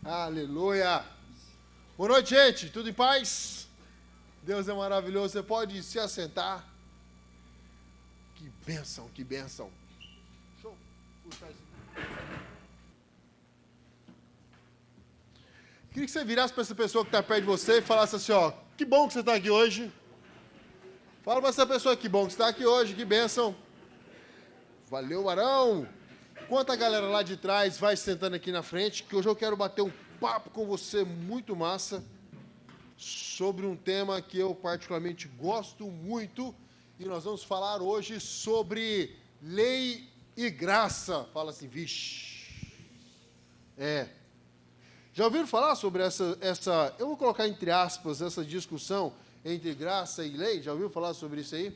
Aleluia! Boa noite, gente. Tudo em paz? Deus é maravilhoso. Você pode se assentar. Que bênção, que bênção. Deixa eu puxar isso aqui. Queria que você virasse para essa pessoa que está perto de você e falasse assim, ó, que bom que você está aqui hoje. Fala para essa pessoa, que bom que você está aqui hoje, que bênção. Valeu, Arão. Enquanto a galera lá de trás vai sentando aqui na frente, que hoje eu quero bater um papo com você muito massa sobre um tema que eu particularmente gosto muito, e nós vamos falar hoje sobre lei e graça. Fala assim, vixe. Já ouviram falar sobre essa, eu vou colocar entre aspas, essa discussão entre graça e lei? Já ouviu falar sobre isso aí?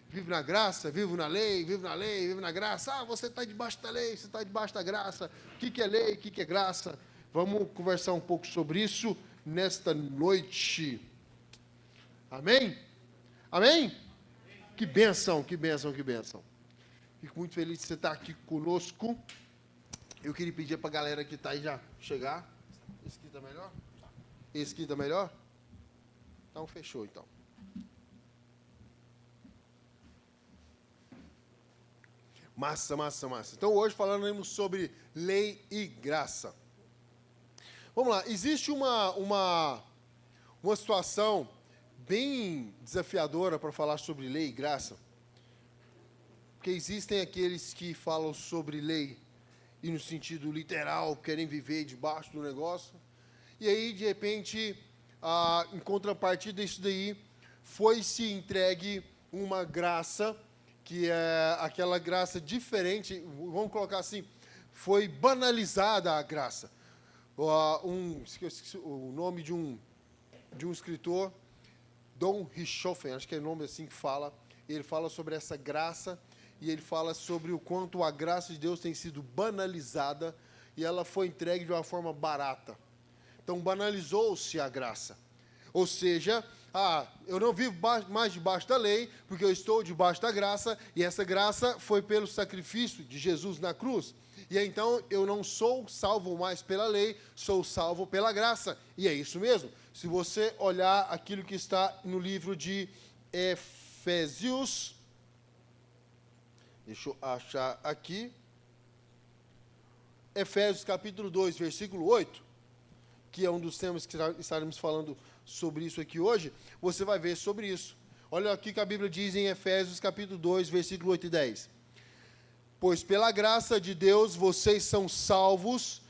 Vive na graça, vivo na lei, vivo na lei, vivo na graça. Ah, você está debaixo da lei, você está debaixo da graça. O que é lei, o que é graça? Vamos conversar um pouco sobre isso nesta noite. Amém? Amém? Que bênção, que bênção, que bênção. Fico muito feliz de você estar aqui conosco. Eu queria pedir para a galera que está aí já chegar. Esse aqui está melhor? Esse aqui está melhor? Então, fechou, então. Massa, massa, massa. Então, hoje falaremos sobre lei e graça. Vamos lá. Existe uma situação bem desafiadora para falar sobre lei e graça. Porque existem aqueles que falam sobre lei e no sentido literal, querem viver debaixo do negócio. E aí, de repente, em contrapartida disso daí, foi-se entregue uma graça, que é aquela graça diferente, vamos colocar assim, foi banalizada a graça. Esqueci o nome de um escritor, Don Richthofen, acho que é o nome assim que fala, ele fala sobre essa graça, e ele fala sobre o quanto a graça de Deus tem sido banalizada, e ela foi entregue de uma forma barata. Então, banalizou-se a graça. Ou seja, eu não vivo mais debaixo da lei, porque eu estou debaixo da graça, e essa graça foi pelo sacrifício de Jesus na cruz. E então, eu não sou salvo mais pela lei, sou salvo pela graça. E é isso mesmo. Se você olhar aquilo que está no livro de Efésios, deixa eu achar aqui, Efésios capítulo 2, versículo 8, que é um dos temas que estaremos falando sobre isso aqui hoje, você vai ver sobre isso. Olha aqui que a Bíblia diz em Efésios capítulo 2, versículo 8 e 10. Pois pela graça de Deus vocês são salvos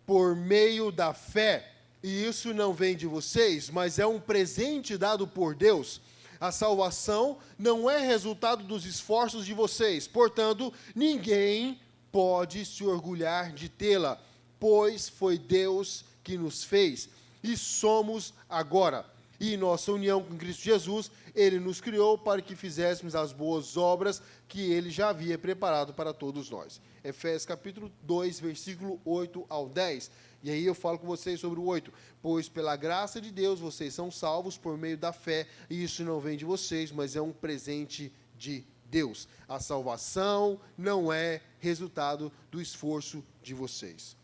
por meio da fé, e isso não vem de vocês, mas é um presente dado por Deus. A salvação não é resultado dos esforços de vocês, portanto, ninguém pode se orgulhar de tê-la, pois foi Deus que nos fez, e somos agora. E em nossa união com Cristo Jesus, Ele nos criou para que fizéssemos as boas obras que Ele já havia preparado para todos nós. Efésios capítulo 2, versículo 8 ao 10. E aí eu falo com vocês sobre o 8. Pois pela graça de Deus vocês são salvos por meio da fé, e isso não vem de vocês, mas é um presente de Deus. A salvação não é resultado do esforço de vocês.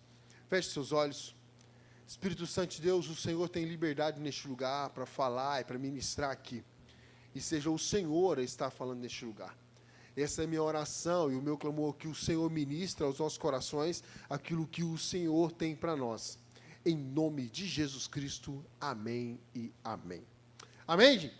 Feche seus olhos. Espírito Santo de Deus, o Senhor tem liberdade neste lugar para falar e para ministrar aqui. E seja o Senhor a estar falando neste lugar. Essa é a minha oração e o meu clamor, que o Senhor ministre aos nossos corações aquilo que o Senhor tem para nós. Em nome de Jesus Cristo, amém e amém. Amém?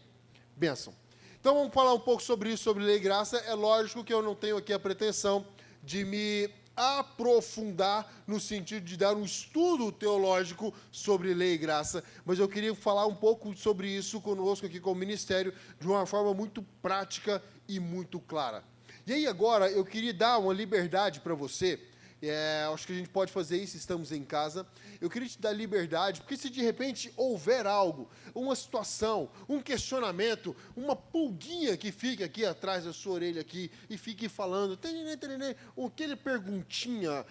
Bênção. Então vamos falar um pouco sobre isso, sobre lei e graça. É lógico que eu não tenho aqui a pretensão de me aprofundar no sentido de dar um estudo teológico sobre lei e graça, mas eu queria falar um pouco sobre isso conosco aqui com o ministério de uma forma muito prática e muito clara. E aí agora eu queria dar uma liberdade para você. Acho que a gente pode fazer isso, estamos em casa. Eu queria te dar liberdade, porque se de repente houver algo, uma situação, um questionamento, uma pulguinha que fique aqui atrás da sua orelha aqui e fique falando, aquele perguntinha,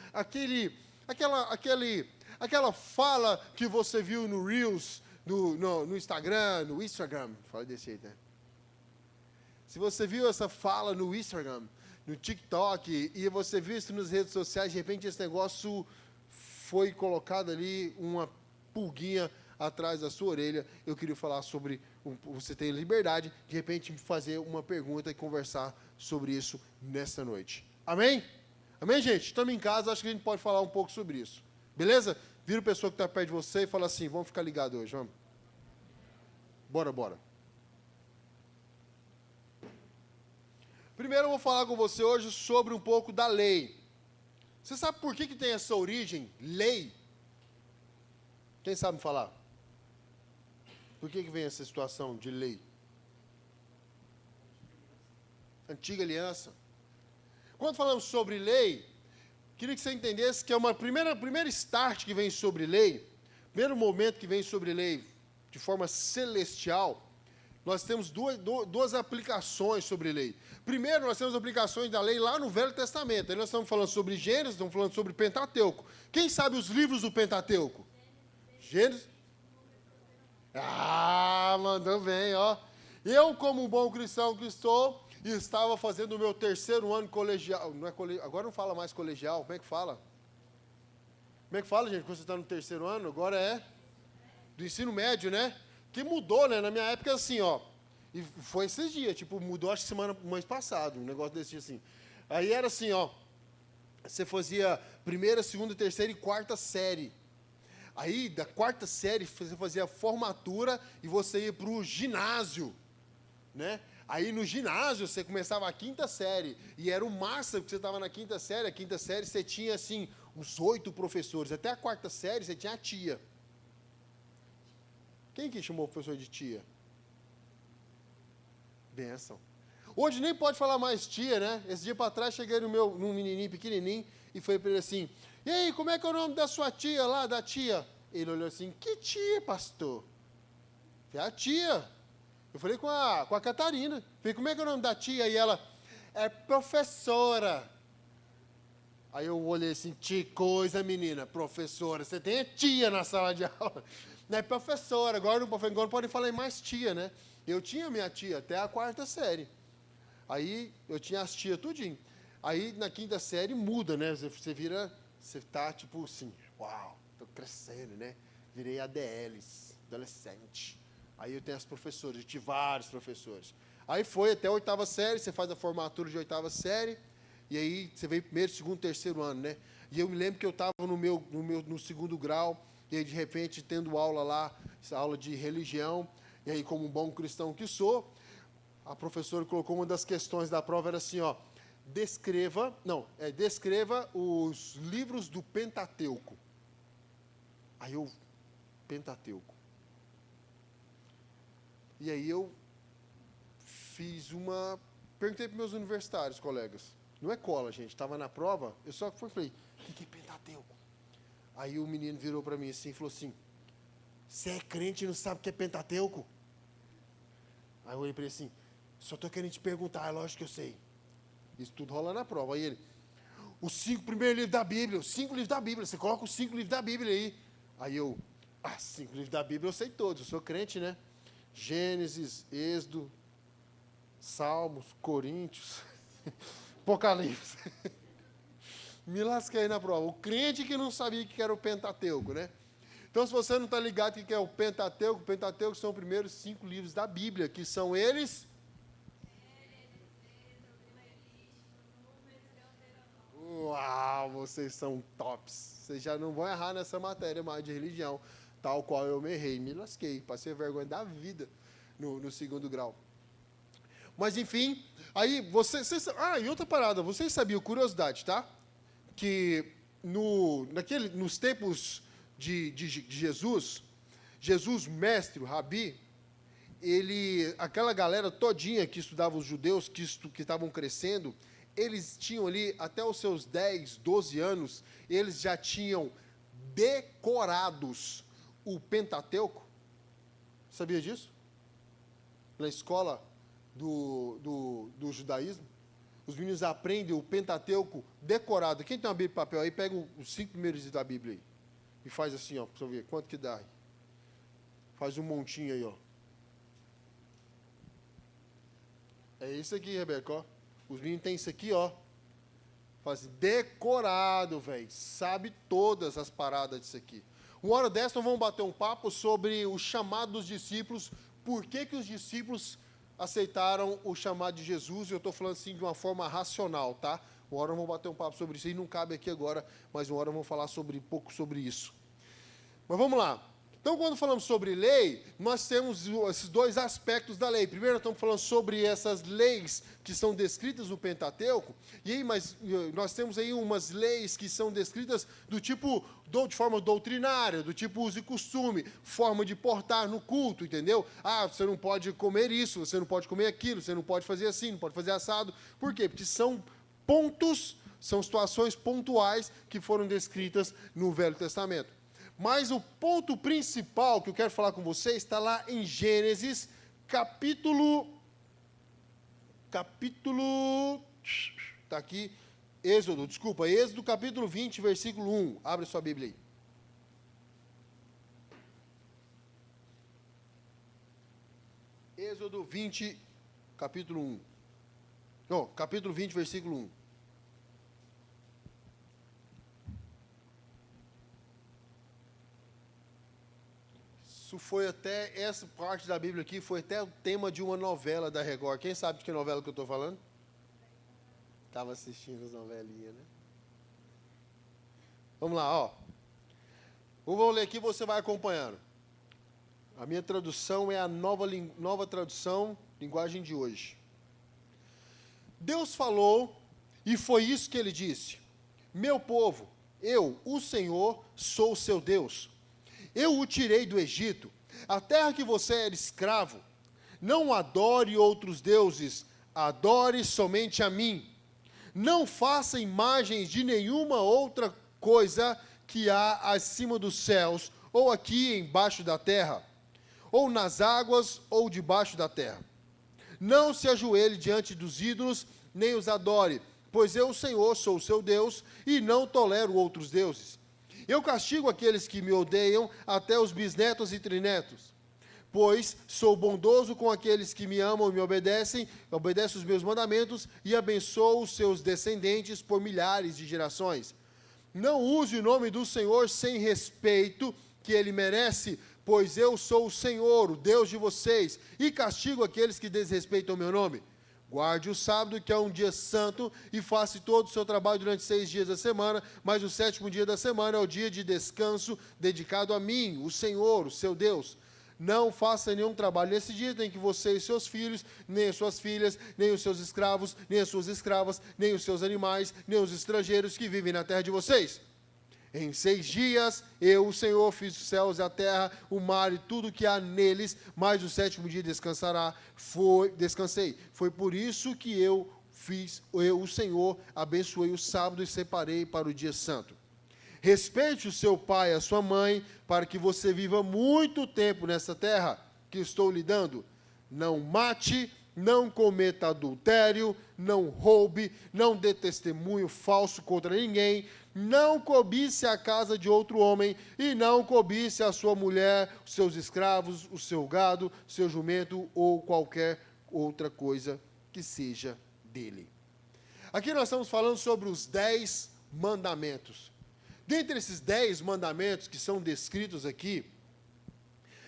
aquela fala que você viu no Reels, no Instagram, fala desse jeito, né? Se você viu essa fala no Instagram, no TikTok, e você viu isso nas redes sociais, de repente esse negócio foi colocada ali uma pulguinha atrás da sua orelha, eu queria falar sobre, você tem liberdade, de repente, fazer uma pergunta e conversar sobre isso nesta noite. Amém? Amém, gente? Estamos em casa, acho que a gente pode falar um pouco sobre isso. Beleza? Vira a pessoa que está perto de você e fala assim, vamos ficar ligados hoje, vamos? Bora. Primeiro eu vou falar com você hoje sobre um pouco da lei. Você sabe por que tem essa origem, lei? Quem sabe me falar? Por que vem essa situação de lei? Antiga aliança. Quando falamos sobre lei, queria que você entendesse que é uma primeira start que vem sobre lei, primeiro momento que vem sobre lei de forma celestial, nós temos duas aplicações sobre lei. Primeiro, nós temos aplicações da lei lá no Velho Testamento. Aí nós estamos falando sobre Gênesis, estamos falando sobre Pentateuco. Quem sabe os livros do Pentateuco? Gênesis. Mandou bem, ó. Eu, como um bom cristão que estou, estava fazendo o meu terceiro ano colegial. Não é agora não fala mais colegial, como é que fala? Como é que fala, gente, quando você está no terceiro ano? Agora é do ensino médio, né? Que mudou, né? Na minha época, assim, ó. E foi esses dias, tipo, mudou, acho que mês passado, um negócio desse assim. Aí era assim, ó. Você fazia primeira, segunda, terceira e quarta série. Aí, da quarta série, você fazia a formatura e você ia para o ginásio, né? Aí, no ginásio, você começava a quinta série. E era o máximo que você estava na quinta série. A quinta série, você tinha, assim, uns 8 professores. Até a quarta série, você tinha a tia. Quem que chamou o professor de tia? Benção. Hoje nem pode falar mais tia, né? Esse dia para trás, cheguei num menininho pequenininho e falei para ele assim, e aí, como é que é o nome da sua tia lá, da tia? Ele olhou assim, que tia, pastor? Falei, a tia. Eu falei com a Catarina. Falei, como é que é o nome da tia? E ela, é professora. Aí eu olhei assim, que coisa, menina, professora. Você tem a tia na sala de aula. Não é professora, agora não pode falar mais tia, né? Eu tinha minha tia até a quarta série. Aí eu tinha as tias tudinho. Aí na quinta série muda, né? Você vira, você tá tipo assim, uau, tô crescendo, né? Virei ADLs, adolescente. Aí eu tenho as professoras, eu tive vários professores. Aí foi até a oitava série, você faz a formatura de oitava série, e aí você veio primeiro, segundo, terceiro ano, né? E eu me lembro que eu estava no segundo grau, e aí de repente tendo aula lá, essa aula de religião, e aí como um bom cristão que sou, a professora colocou uma das questões da prova, era assim, ó, descreva os livros do Pentateuco. Aí eu, Pentateuco. E aí eu perguntei para meus universitários, colegas, não é cola, gente, estava na prova, eu só falei, o que é Pentateuco? Aí o menino virou para mim assim e falou assim, você é crente e não sabe o que é Pentateuco? Aí eu olhei para ele assim, só estou querendo te perguntar, é lógico que eu sei. Isso tudo rola na prova. Aí ele, os 5 primeiros livros da Bíblia, os 5 livros da Bíblia, você coloca os 5 livros da Bíblia aí. Aí eu, 5 livros da Bíblia eu sei todos, eu sou crente, né? Gênesis, Êxodo, Salmos, Coríntios, Apocalipse. Me lasquei na prova. O crente que não sabia que era o Pentateuco, né? Então, se você não está ligado o que é o Pentateuco são os primeiros 5 livros da Bíblia, que são eles... Uau, vocês são tops. Vocês já não vão errar nessa matéria mais de religião, tal qual eu me errei. Me lasquei, passei vergonha da vida no segundo grau. Mas, enfim, aí e outra parada, vocês sabiam, curiosidade, tá? Que nos tempos de Jesus, mestre, o Rabi, aquela galera todinha que estudava os judeus, que estavam crescendo, eles tinham ali, até os seus 10, 12 anos, eles já tinham decorados o Pentateuco. Sabia disso? Na escola do judaísmo. Os meninos aprendem o Pentateuco decorado. Quem tem uma Bíblia de papel aí, pega os 5 primeiros livros da Bíblia aí. E faz assim, ó, para você ver quanto que dá aí. Faz um montinho aí, ó. É isso aqui, Rebeca, ó. Os meninos têm isso aqui, ó. Fala assim, decorado, velho. Sabe todas as paradas disso aqui. Uma hora dessa nós vamos bater um papo sobre o chamado dos discípulos, por que os discípulos aceitaram o chamado de Jesus, e eu estou falando assim de uma forma racional, tá? Uma hora nós vamos bater um papo sobre isso, e não cabe aqui agora, mas uma hora nós vamos falar um pouco sobre isso. Mas vamos lá. Então, quando falamos sobre lei, nós temos esses dois aspectos da lei. Primeiro, nós estamos falando sobre essas leis que são descritas no Pentateuco, e aí, mas nós temos aí umas leis que são descritas do tipo, de forma doutrinária, do tipo uso e costume, forma de portar no culto, entendeu? Ah, você não pode comer isso, você não pode comer aquilo, você não pode fazer assim, não pode fazer assado. Por quê? Porque são pontos, são situações pontuais que foram descritas no Velho Testamento. Mas o ponto principal que eu quero falar com vocês está lá em Gênesis, capítulo, está aqui, Êxodo capítulo 20, versículo 1. Abre sua Bíblia aí. Êxodo 20, capítulo 1. Não, capítulo 20, versículo 1. Foi até, essa parte da Bíblia aqui, foi até o tema de uma novela da Record. Quem sabe de que novela que eu estou falando? Estava assistindo as novelinhas, né? Vamos lá, ó. Eu vou ler aqui e você vai acompanhando. A minha tradução é a nova tradução, linguagem de hoje. Deus falou, e foi isso que ele disse: meu povo, eu, o Senhor, sou o seu Deus. Eu o tirei do Egito, a terra que você era escravo. Não adore outros deuses, adore somente a mim. Não faça imagens de nenhuma outra coisa que há acima dos céus, ou aqui embaixo da terra, ou nas águas, ou debaixo da terra. Não se ajoelhe diante dos ídolos, nem os adore, pois eu, o Senhor, sou o seu Deus, e não tolero outros deuses. Eu castigo aqueles que me odeiam, até os bisnetos e trinetos. Pois sou bondoso com aqueles que me amam e me obedecem os meus mandamentos, e abençoo os seus descendentes por milhares de gerações. Não use o nome do Senhor sem respeito que ele merece, pois eu sou o Senhor, o Deus de vocês, e castigo aqueles que desrespeitam o meu nome. Guarde o sábado, que é um dia santo, e faça todo o seu trabalho durante 6 dias da semana, mas o 7º dia da semana é o dia de descanso dedicado a mim, o Senhor, o seu Deus. Não faça nenhum trabalho nesse dia, nem que você e seus filhos, nem as suas filhas, nem os seus escravos, nem as suas escravas, nem os seus animais, nem os estrangeiros que vivem na terra de vocês. Em 6 dias, eu, o Senhor, fiz os céus e a terra, o mar e tudo que há neles, mas o 7º dia descansei. Foi por isso que eu, o Senhor, abençoei o sábado e separei para o dia santo. Respeite o seu pai e a sua mãe, para que você viva muito tempo nessa terra que estou lhe dando. Não mate, não cometa adultério, não roube, não dê testemunho falso contra ninguém, não cobice a casa de outro homem, e não cobice a sua mulher, os seus escravos, o seu gado, seu jumento, ou qualquer outra coisa que seja dele. Aqui nós estamos falando sobre os 10 mandamentos. Dentre esses 10 mandamentos que são descritos aqui,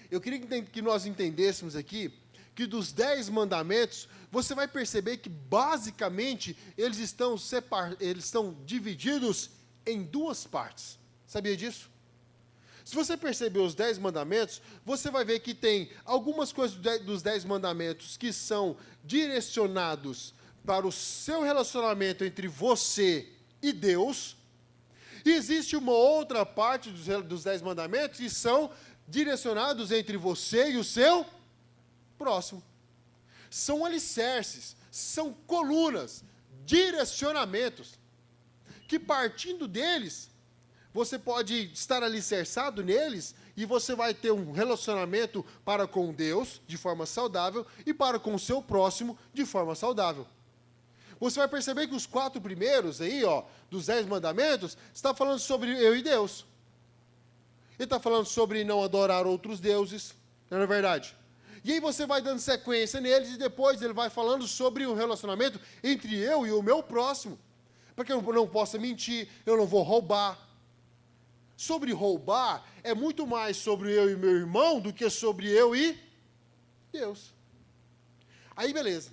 eu queria que nós entendêssemos aqui, que dos 10 mandamentos, você vai perceber que, basicamente, eles estão divididos em 2 partes. Sabia disso? Se você perceber os 10 mandamentos, você vai ver que tem algumas coisas dos 10 mandamentos que são direcionados para o seu relacionamento entre você e Deus, e existe uma outra parte dos 10 mandamentos que são direcionados entre você e o seu próximo. São alicerces, são colunas, direcionamentos, que partindo deles, você pode estar alicerçado neles, e você vai ter um relacionamento para com Deus, de forma saudável, e para com o seu próximo, de forma saudável. Você vai perceber que os 4 primeiros aí, dos 10 mandamentos, está falando sobre eu e Deus. Ele está falando sobre não adorar outros deuses, não é verdade? E aí você vai dando sequência neles, e depois ele vai falando sobre um relacionamento entre eu e o meu próximo. para que eu não possa mentir, eu não vou roubar. Sobre roubar, é muito mais sobre eu e meu irmão do que sobre eu e Deus. Aí, beleza.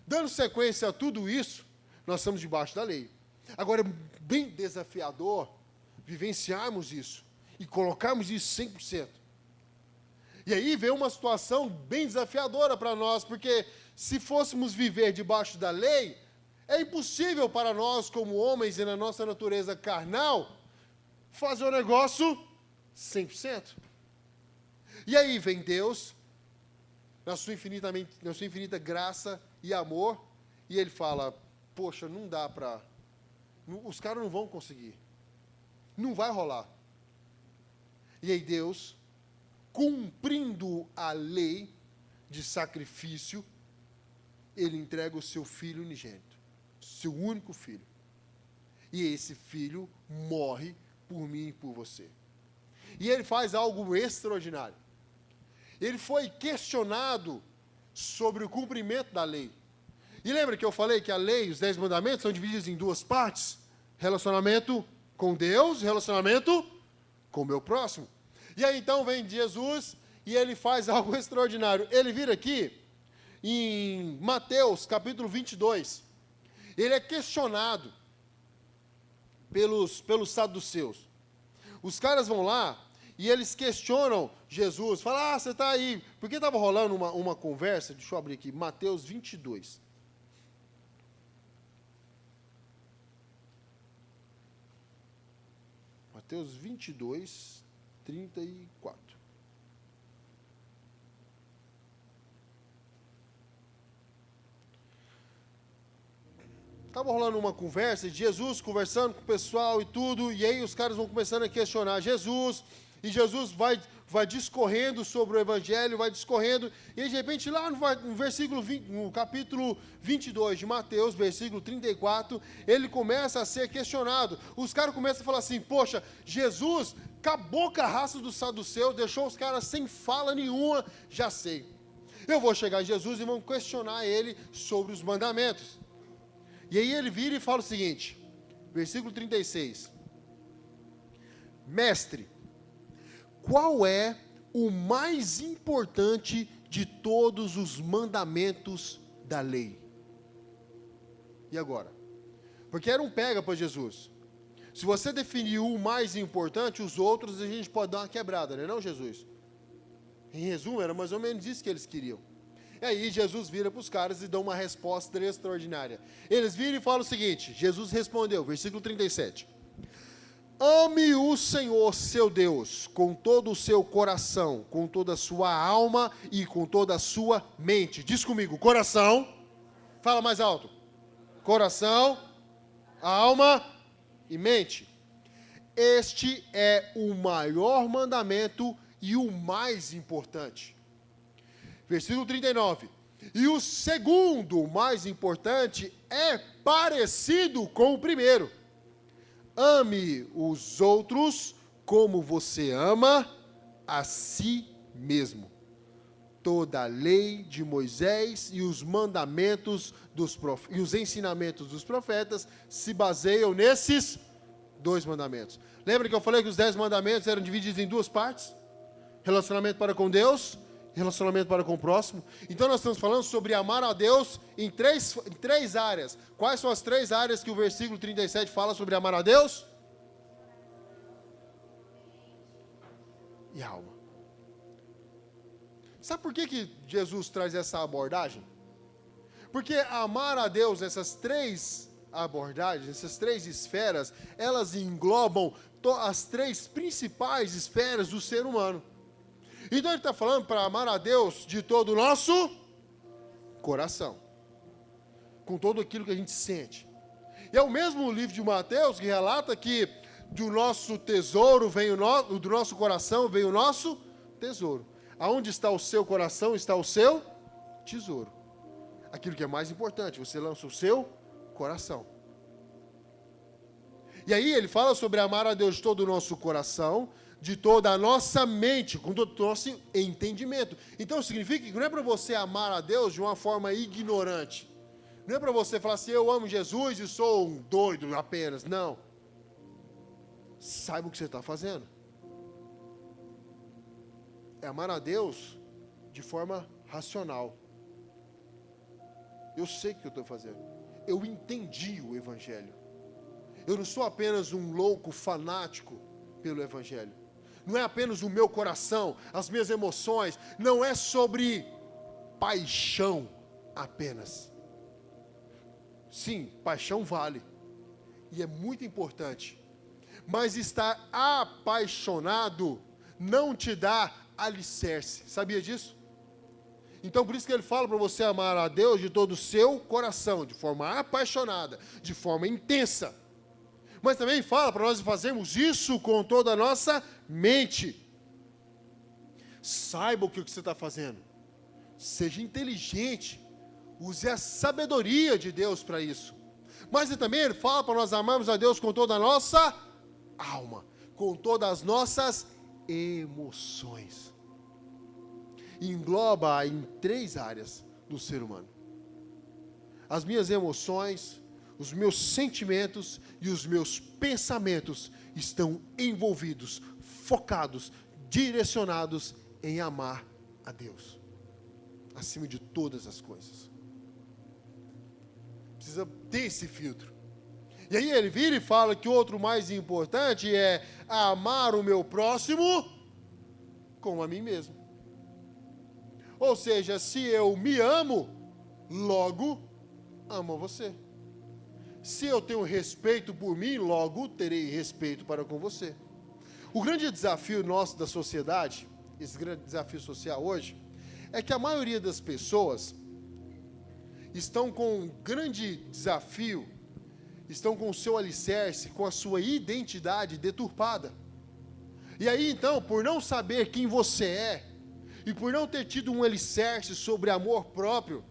Dando sequência a tudo isso, nós estamos debaixo da lei. Agora, é bem desafiador vivenciarmos isso e colocarmos isso 100%. E aí vem uma situação bem desafiadora para nós, porque se fôssemos viver debaixo da lei, é impossível para nós, como homens e na nossa natureza carnal, fazer o negócio 100%. E aí vem Deus, na sua infinita graça e amor, e Ele fala, poxa, não dá para... Os caras não vão conseguir. Não vai rolar. E aí Deus, cumprindo a lei de sacrifício, Ele entrega o seu Filho unigênito, seu único Filho. E esse Filho morre por mim e por você. E Ele faz algo extraordinário. Ele foi questionado sobre o cumprimento da lei. E lembra que eu falei que a lei, os 10 mandamentos, são divididos em duas partes? Relacionamento com Deus e relacionamento com o meu próximo. E aí então vem Jesus e Ele faz algo extraordinário. Ele vira aqui em Mateus capítulo 22. Ele é questionado pelos saduceus. Os caras vão lá e eles questionam Jesus. Falam, você está aí. Porque estava rolando uma conversa, deixa eu abrir aqui, Mateus 22. Mateus 22, 34. Estava rolando uma conversa, de Jesus conversando com o pessoal e tudo, e aí os caras vão começando a questionar Jesus, e Jesus vai discorrendo sobre o Evangelho, vai discorrendo, e de repente lá no versículo 20, no capítulo 22 de Mateus, versículo 34, ele começa a ser questionado. Os caras começam a falar assim, poxa, Jesus acabou com a raça dos saduceus, deixou os caras sem fala nenhuma, já sei. Eu vou chegar em Jesus e vão questionar ele sobre os mandamentos. E aí ele vira e fala o seguinte, versículo 36. Mestre, qual é o mais importante de todos os mandamentos da lei? E agora? Porque era um pega para Jesus. Se você definir o mais importante, os outros a gente pode dar uma quebrada, não é não, Jesus? Em resumo, era mais ou menos isso que eles queriam. E aí Jesus vira para os caras e dá uma resposta extraordinária. Eles viram e falam o seguinte, Jesus respondeu, versículo 37. Ame o Senhor, seu Deus, com todo o seu coração, com toda a sua alma e com toda a sua mente. Diz comigo, coração, fala mais alto. Coração, alma e mente. Este é o maior mandamento e o mais importante. Versículo 39. E o segundo, mais importante, é parecido com o primeiro. Ame os outros como você ama a si mesmo. Toda a lei de Moisés e os mandamentos e os ensinamentos dos profetas se baseiam nesses dois mandamentos. Lembra que eu falei que os 10 mandamentos eram divididos em duas partes? Relacionamento para com Deus, relacionamento para com o próximo. Então nós estamos falando sobre amar a Deus em três áreas. Quais são as 3 áreas que o versículo 37 fala sobre amar a Deus? E alma. Sabe por que Jesus traz essa abordagem? Porque amar a Deus, essas 3 abordagens, essas 3 esferas, elas englobam as 3 principais esferas do ser humano. Então ele está falando para amar a Deus de todo o nosso coração, com todo aquilo que a gente sente. E é o mesmo livro de Mateus que relata que do nosso tesouro vem do nosso coração vem o nosso tesouro. Aonde está o seu coração, está o seu tesouro. Aquilo que é mais importante, você lança o seu coração. E aí ele fala sobre amar a Deus de todo o nosso coração, de toda a nossa mente, com todo o nosso entendimento. Então significa que não é para você amar a Deus de uma forma ignorante. Não é para você falar assim, eu amo Jesus e sou um doido apenas. Não. Saiba o que você está fazendo. É amar a Deus de forma racional. Eu sei o que eu estou fazendo. Eu entendi o Evangelho. Eu não sou apenas um louco fanático pelo Evangelho. Não é apenas o meu coração, as minhas emoções. Não é sobre paixão apenas. Sim, paixão vale. E é muito importante. Mas estar apaixonado não te dá alicerce. Sabia disso? Então por isso que ele fala para você amar a Deus de todo o seu coração, de forma apaixonada, de forma intensa. Mas também fala para nós fazermos isso com toda a nossa mente. Saiba o que você está fazendo. Seja inteligente. Use a sabedoria de Deus para isso. Mas também ele fala para nós amarmos a Deus com toda a nossa alma, com todas as nossas emoções. Engloba em 3 áreas do ser humano: as minhas emoções, os meus sentimentos e os meus pensamentos estão envolvidos, focados, direcionados em amar a Deus, acima de todas as coisas. Precisa ter esse filtro. E aí ele vira e fala que outro mais importante é amar o meu próximo como a mim mesmo. Ou seja, se eu me amo, logo amo você. Se eu tenho respeito por mim, logo terei respeito para com você. O grande desafio nosso da sociedade, esse grande desafio social hoje, é que a maioria das pessoas estão com um grande desafio, estão com o seu alicerce, com a sua identidade deturpada. E aí então, por não saber quem você é, e por não ter tido um alicerce sobre amor próprio,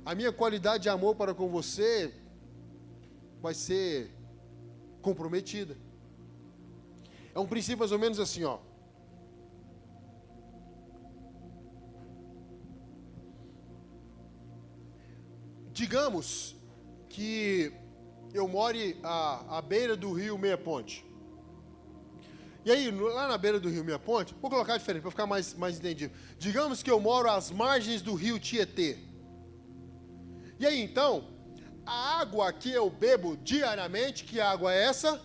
a minha qualidade de amor para com você vai ser comprometida. É um princípio mais ou menos assim, ó. Digamos que eu more à beira do rio Meia Ponte. E aí, lá na beira do rio Meia Ponte, vou colocar diferente, para ficar mais entendido. Digamos que eu moro às margens do rio Tietê. E aí, então, a água que eu bebo diariamente, que água é essa?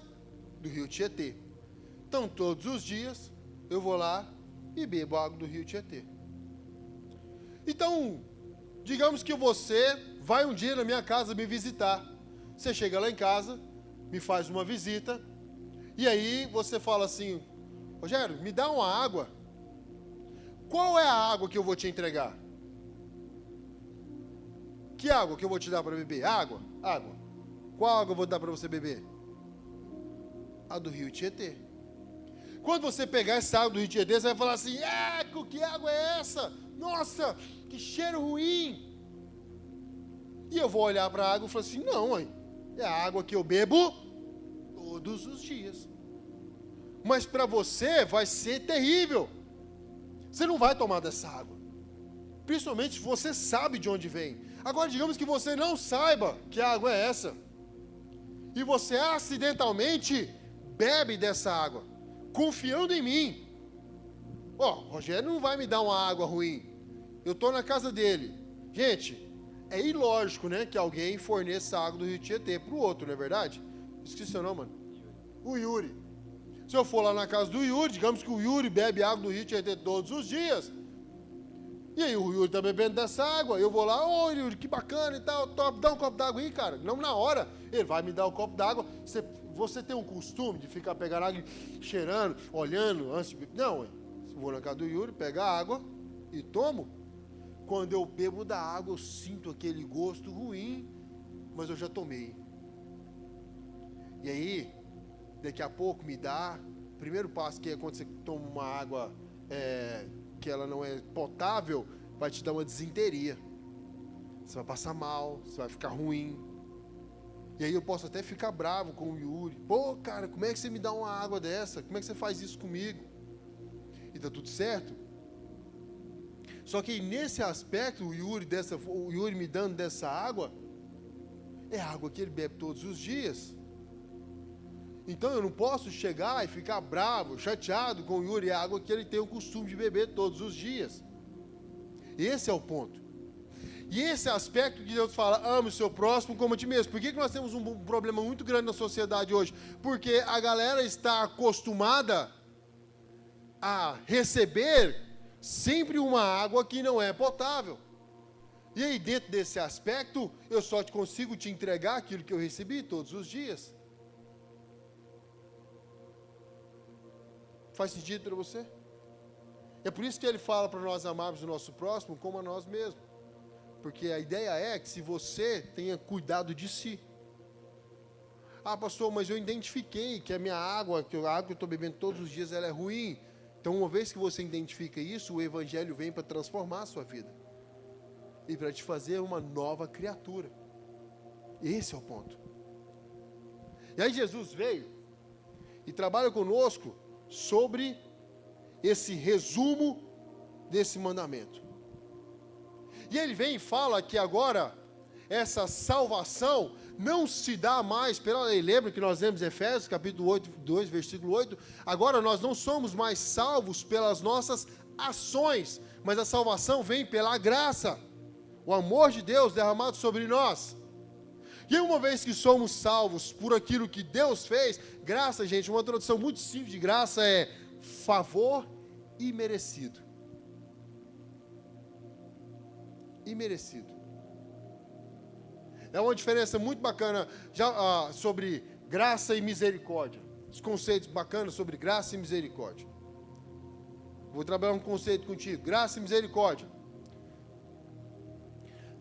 Do rio Tietê. Então, todos os dias, eu vou lá e bebo a água do rio Tietê. Então, digamos que você vai um dia na minha casa me visitar. Você chega lá em casa, me faz uma visita, e aí você fala assim, Rogério, me dá uma água. Qual é a água que eu vou te entregar? Que água que eu vou te dar para beber? Água? Água. Qual água eu vou dar para você beber? A do rio Tietê. Quando você pegar essa água do rio Tietê, você vai falar assim, eco, que água é essa? Nossa, que cheiro ruim. E eu vou olhar para a água e falar assim, não, mãe, é a água que eu bebo todos os dias. Mas para você vai ser terrível. Você não vai tomar dessa água. Principalmente se você sabe de onde vem. Agora, digamos que você não saiba que água é essa. E você acidentalmente bebe dessa água, confiando em mim. Rogério não vai me dar uma água ruim. Eu estou na casa dele. Gente, é ilógico, né, que alguém forneça água do rio Tietê para o outro, não é verdade? Esqueci seu nome, mano. O Yuri. Se eu for lá na casa do Yuri, digamos que o Yuri bebe água do rio Tietê todos os dias. E aí o Yuri está bebendo dessa água, eu vou lá, ô Yuri, que bacana e tal, dá um copo d'água aí, cara. Não na hora, ele vai me dar o copo d'água. Você tem um costume de ficar pegando água, cheirando, olhando, antes de beber? Não, eu vou na casa do Yuri, pego a água e tomo. Quando eu bebo da água, eu sinto aquele gosto ruim, mas eu já tomei. E aí, daqui a pouco me dá, o primeiro passo que é quando você toma uma água que ela não é potável, vai te dar uma desinteria. Você vai passar mal, você vai ficar ruim. E aí eu posso até ficar bravo com o Yuri. Pô, cara, como é que você me dá uma água dessa? Como é que você faz isso comigo? E tá tudo certo? Só que nesse aspecto, o Yuri me dando dessa água, é água que ele bebe todos os dias. Então eu não posso chegar e ficar bravo, chateado com o Yuri, é água que ele tem o costume de beber todos os dias. Esse é o ponto. E esse aspecto que Deus fala, ame o seu próximo como a ti mesmo. Por que nós temos um problema muito grande na sociedade hoje? Porque a galera está acostumada a receber sempre uma água que não é potável. E aí, dentro desse aspecto, eu só consigo te entregar aquilo que eu recebi todos os dias. Faz sentido para você? É por isso que ele fala para nós amarmos o nosso próximo como a nós mesmos. Porque a ideia é que se você tenha cuidado de si. Ah, pastor, mas eu identifiquei que a minha água, que a água que eu estou bebendo todos os dias, ela é ruim. Então, uma vez que você identifica isso, o Evangelho vem para transformar a sua vida. E para te fazer uma nova criatura. Esse é o ponto. E aí Jesus veio e trabalha conosco sobre esse resumo desse mandamento. E ele vem e fala que agora essa salvação não se dá mais pela lei. Lembra que nós lemos Efésios, capítulo 8, 2, versículo 8? Agora nós não somos mais salvos pelas nossas ações, mas a salvação vem pela graça. O amor de Deus derramado sobre nós. E uma vez que somos salvos por aquilo que Deus fez, graça, gente, uma tradução muito simples de graça é favor imerecido. Imerecido. É uma diferença muito bacana sobre graça e misericórdia. Os conceitos bacanas sobre graça e misericórdia. Vou trabalhar um conceito contigo. Graça e misericórdia.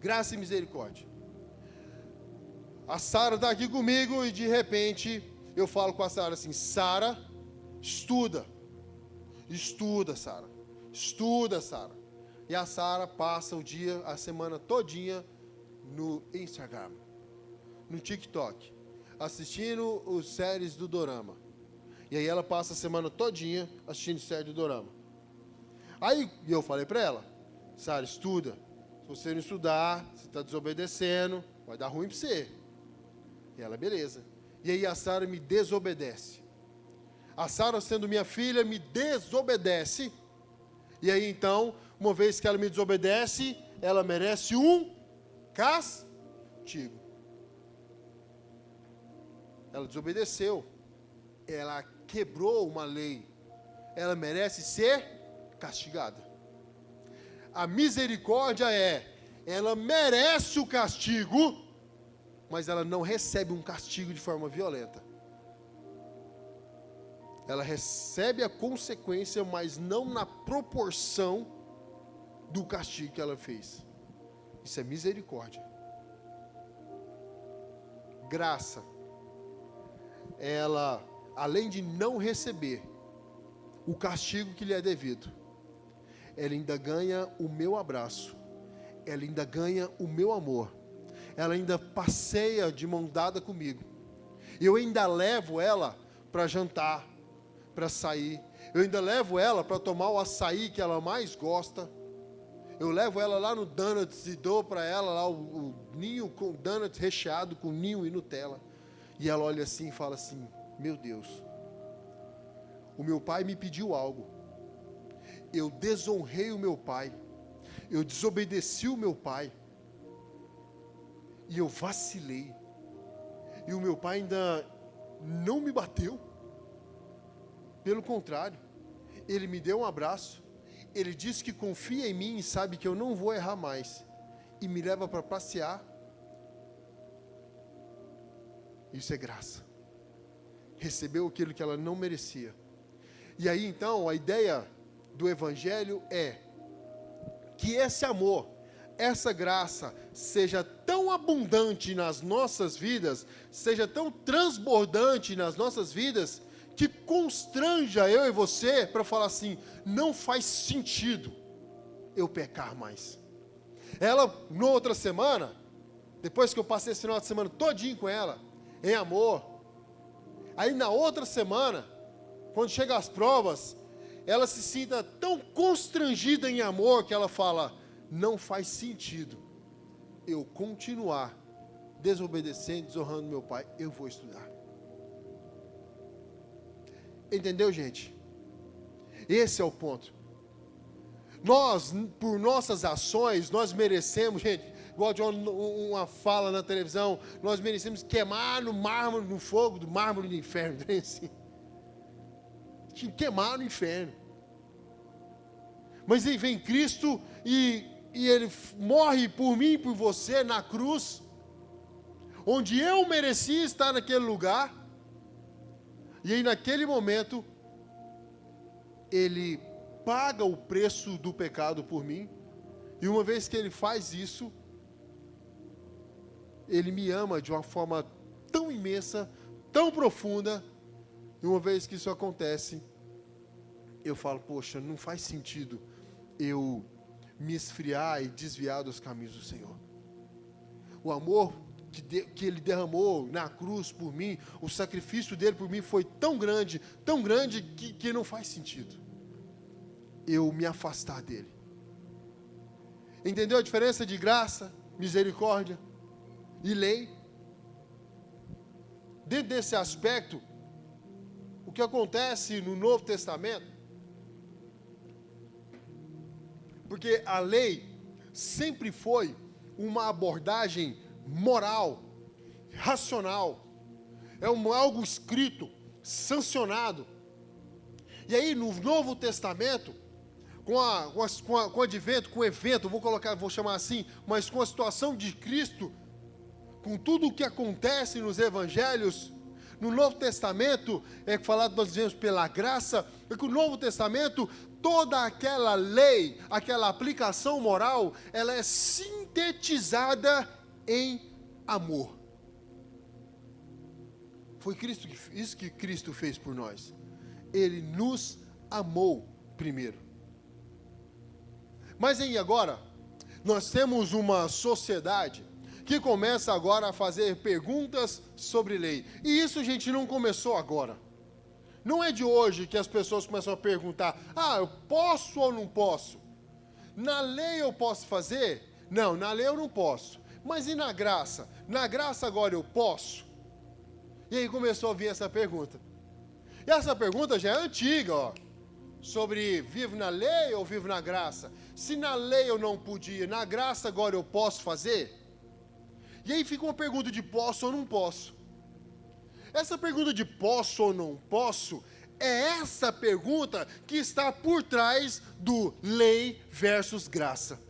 Graça e misericórdia. A Sara está aqui comigo e de repente eu falo com a Sara assim: Sara, estuda. Estuda, Sara. Estuda, Sara. E a Sara passa o dia, a semana todinha no Instagram, no TikTok, assistindo as séries do Dorama. E aí ela passa a semana todinha assistindo série do Dorama. Aí eu falei para ela: Sara, estuda. Se você não estudar, você está desobedecendo, vai dar ruim para você. E ela, beleza. E aí a Sara me desobedece. A Sara, sendo minha filha, me desobedece. E aí então, uma vez que ela me desobedece, ela merece um castigo. Ela desobedeceu. Ela quebrou uma lei. Ela merece ser castigada. A misericórdia ela merece o castigo, mas ela não recebe um castigo de forma violenta. Ela recebe a consequência, mas não na proporção do castigo que ela fez. Isso é misericórdia. Graça. Ela, além de não receber o castigo que lhe é devido, ela ainda ganha o meu abraço. Ela ainda ganha o meu amor. Ela ainda passeia de mão dada comigo. Eu ainda levo ela para jantar, para sair. Eu ainda levo ela para tomar o açaí que ela mais gosta. Eu levo ela lá no Donuts e dou para ela lá o ninho com Donuts recheado com ninho e Nutella. E ela olha assim e fala assim: meu Deus, o meu pai me pediu algo. Eu desonrei o meu pai. Eu desobedeci o meu pai. E eu vacilei. E o meu pai ainda não me bateu. Pelo contrário, ele me deu um abraço. Ele disse que confia em mim e sabe que eu não vou errar mais. E me leva para passear. Isso é graça. Recebeu aquilo que ela não merecia. E aí então a ideia do Evangelho é que esse amor, essa graça seja tão abundante nas nossas vidas, seja tão transbordante nas nossas vidas, que constranja eu e você para falar assim: não faz sentido eu pecar mais. Ela, na outra semana, depois que eu passei esse final de semana todinho com ela, em amor, aí na outra semana, quando chegam as provas, ela se sinta tão constrangida em amor que ela fala: não faz sentido eu continuar desobedecendo, desonrando meu pai, eu vou estudar. Entendeu, gente? Esse é o ponto. Nós, por nossas ações, nós merecemos, gente, igual de uma fala na televisão, nós merecemos queimar no mármore, no fogo do mármore do inferno, assim. Queimar no inferno. Mas aí vem Cristo e Ele morre por mim e por você na cruz, onde eu merecia estar naquele lugar, e aí naquele momento, Ele paga o preço do pecado por mim, e uma vez que Ele faz isso, Ele me ama de uma forma tão imensa, tão profunda, e uma vez que isso acontece, eu falo: poxa, não faz sentido eu me esfriar e desviar dos caminhos do Senhor. O amor que Ele derramou na cruz por mim, o sacrifício dele por mim foi tão grande que não faz sentido eu me afastar dele. Entendeu a diferença de graça, misericórdia e lei? Dentro desse aspecto, o que acontece no Novo Testamento, porque a lei sempre foi uma abordagem moral, racional, é algo escrito, sancionado. E aí no Novo Testamento, com o advento, com o evento, vou chamar assim, mas com a situação de Cristo, com tudo o que acontece nos evangelhos, no Novo Testamento, é falado, nós dizemos, pela graça, é que o Novo Testamento, toda aquela lei, aquela aplicação moral, ela é sintetizada em amor. Foi isso que Cristo fez por nós. Ele nos amou primeiro. Mas aí agora, nós temos uma sociedade que começa agora a fazer perguntas sobre lei. E isso, gente, não começou agora. Não é de hoje que as pessoas começam a perguntar: eu posso ou não posso? Na lei eu posso fazer? Não, na lei eu não posso. Mas e na graça? Na graça agora eu posso? E aí começou a vir essa pergunta. E essa pergunta já é antiga, ó. Sobre vivo na lei ou vivo na graça? Se na lei eu não podia, na graça agora eu posso fazer? E aí fica uma pergunta de posso ou não posso. Essa pergunta de posso ou não posso, é essa pergunta que está por trás do lei versus graça.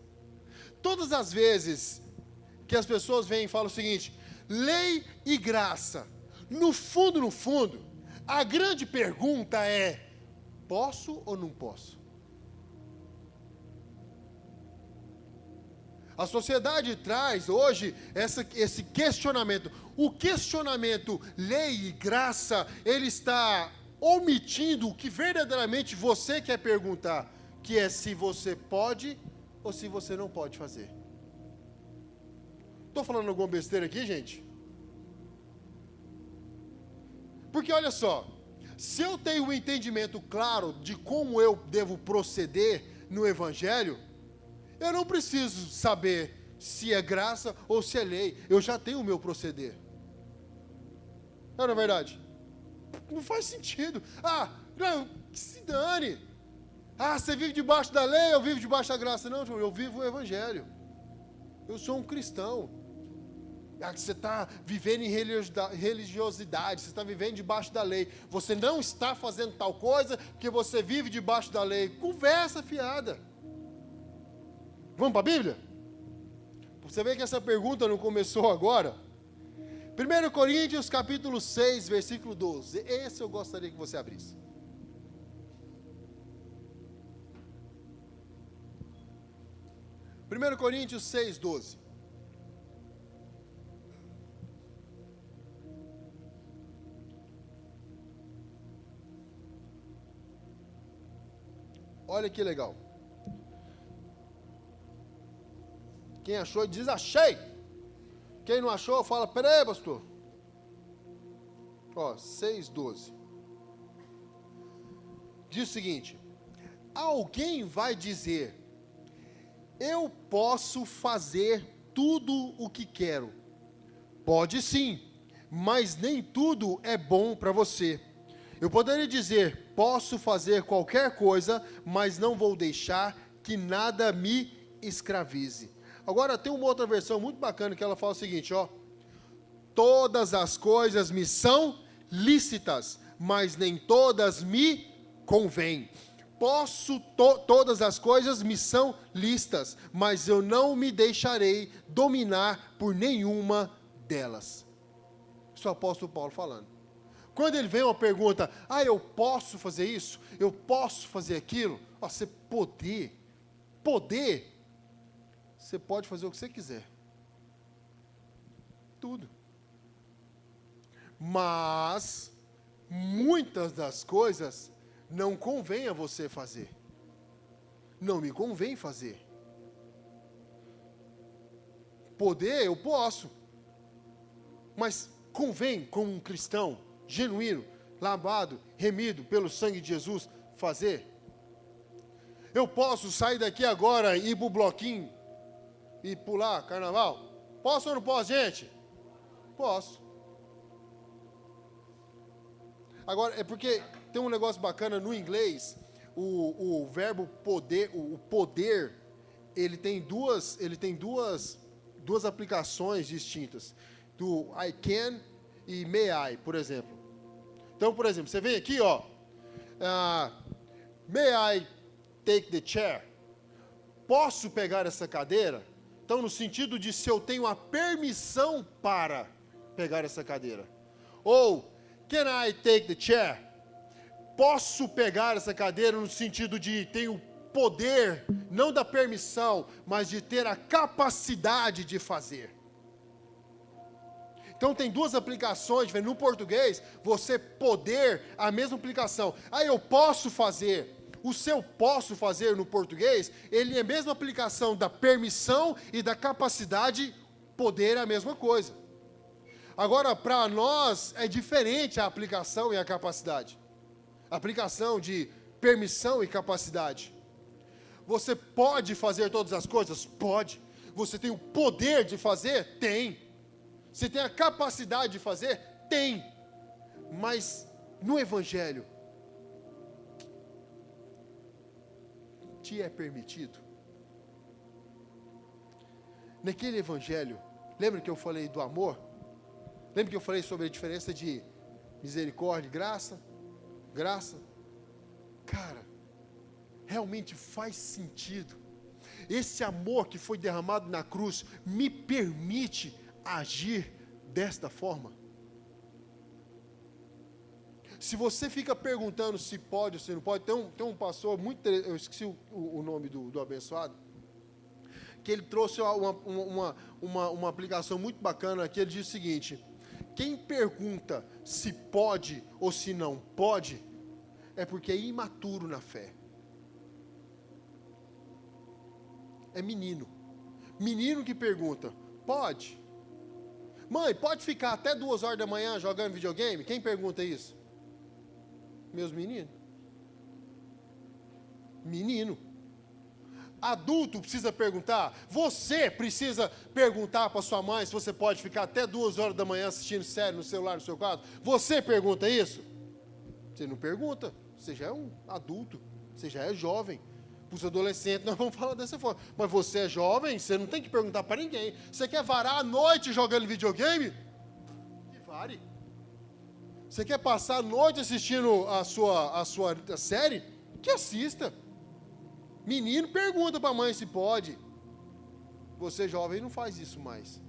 Todas as vezes que as pessoas vêm e falam o seguinte: lei e graça, no fundo, a grande pergunta é: posso ou não posso? A sociedade traz hoje esse questionamento. O questionamento lei e graça, ele está omitindo o que verdadeiramente você quer perguntar, que é se você pode ou se você não pode fazer. Estou falando alguma besteira aqui, gente? Porque olha só, se eu tenho um entendimento claro de como eu devo proceder no Evangelho, eu não preciso saber se é graça ou se é lei. Eu já tenho o meu proceder. Não é verdade? Não faz sentido. Não, que se dane. Você vive debaixo da lei, eu vivo debaixo da graça. Não, eu vivo o Evangelho. Eu sou um cristão. Você está vivendo em religiosidade, você está vivendo debaixo da lei. Você não está fazendo tal coisa porque você vive debaixo da lei. Conversa fiada. Vamos para a Bíblia? Você vê que essa pergunta não começou agora. 1 Coríntios capítulo 6, versículo 12. Esse eu gostaria que você abrisse. Primeiro Coríntios 6, 12. Olha que legal. Quem achou, diz achei. Quem não achou, fala: peraí, pastor. 6:12. Diz o seguinte: Alguém vai dizer: eu posso fazer tudo o que quero. Pode sim, mas nem tudo é bom para você. Eu poderia dizer: posso fazer qualquer coisa, mas não vou deixar que nada me escravize. Agora tem uma outra versão muito bacana que ela fala o seguinte, ó: todas as coisas me são lícitas, mas nem todas me convêm. Todas as coisas me são lícitas, mas eu não me deixarei dominar por nenhuma delas. Isso é o apóstolo Paulo falando. Quando ele vem uma pergunta: eu posso fazer isso? Eu posso fazer aquilo? Você poder, você pode fazer o que você quiser. Tudo. Mas muitas das coisas não convém a você fazer. Não me convém fazer. Poder, eu posso. Mas convém, como um cristão genuíno, lavado, remido pelo sangue de Jesus, fazer? Eu posso sair daqui agora e ir para o bloquinho e pular carnaval? Posso ou não posso, gente? Posso. Agora, é porque tem um negócio bacana no inglês, o verbo poder, o poder, ele tem duas aplicações distintas, do I can e may I, por exemplo. Então, por exemplo, você vem aqui, ó, may I take the chair? Posso pegar essa cadeira? Então, no sentido de se eu tenho a permissão para pegar essa cadeira. Ou, can I take the chair? Posso pegar essa cadeira no sentido de tenho poder, não da permissão, mas de ter a capacidade de fazer. Então tem duas aplicações, no português, você poder, a mesma aplicação. Eu posso fazer. O seu posso fazer no português, ele é a mesma aplicação da permissão e da capacidade, poder é a mesma coisa. Agora, para nós, é diferente a aplicação e a capacidade. A aplicação de permissão e capacidade. Você pode fazer todas as coisas? Pode. Você tem o poder de fazer? Tem. Você tem a capacidade de fazer? Tem. Mas no Evangelho, te é permitido? Naquele Evangelho, lembra que eu falei do amor? Lembra que eu falei sobre a diferença de misericórdia e graça? Graça. Cara, realmente faz sentido. Esse amor que foi derramado na cruz me permite agir desta forma. Se você fica perguntando se pode ou se não pode, tem um pastor muito, eu esqueci o nome do abençoado, que ele trouxe uma aplicação muito bacana, que ele diz o seguinte: quem pergunta se pode ou se não pode, é porque é imaturo na fé. É menino. Menino que pergunta: pode? Mãe, pode ficar até 2 horas da manhã jogando videogame? Quem pergunta isso? Meus meninos. Menino. Adulto precisa perguntar. Você precisa perguntar para sua mãe se você pode ficar até 2 horas da manhã assistindo série no celular, no seu quarto. Você pergunta isso? Você não pergunta. Você já é um adulto. Você já é jovem. Para os adolescentes nós vamos falar dessa forma. Mas você é jovem, você não tem que perguntar para ninguém. Você quer varar a noite jogando videogame? Que vare. Você quer passar a noite assistindo a sua série? Que assista. Menino pergunta para a mãe se pode. Você jovem não faz isso mais.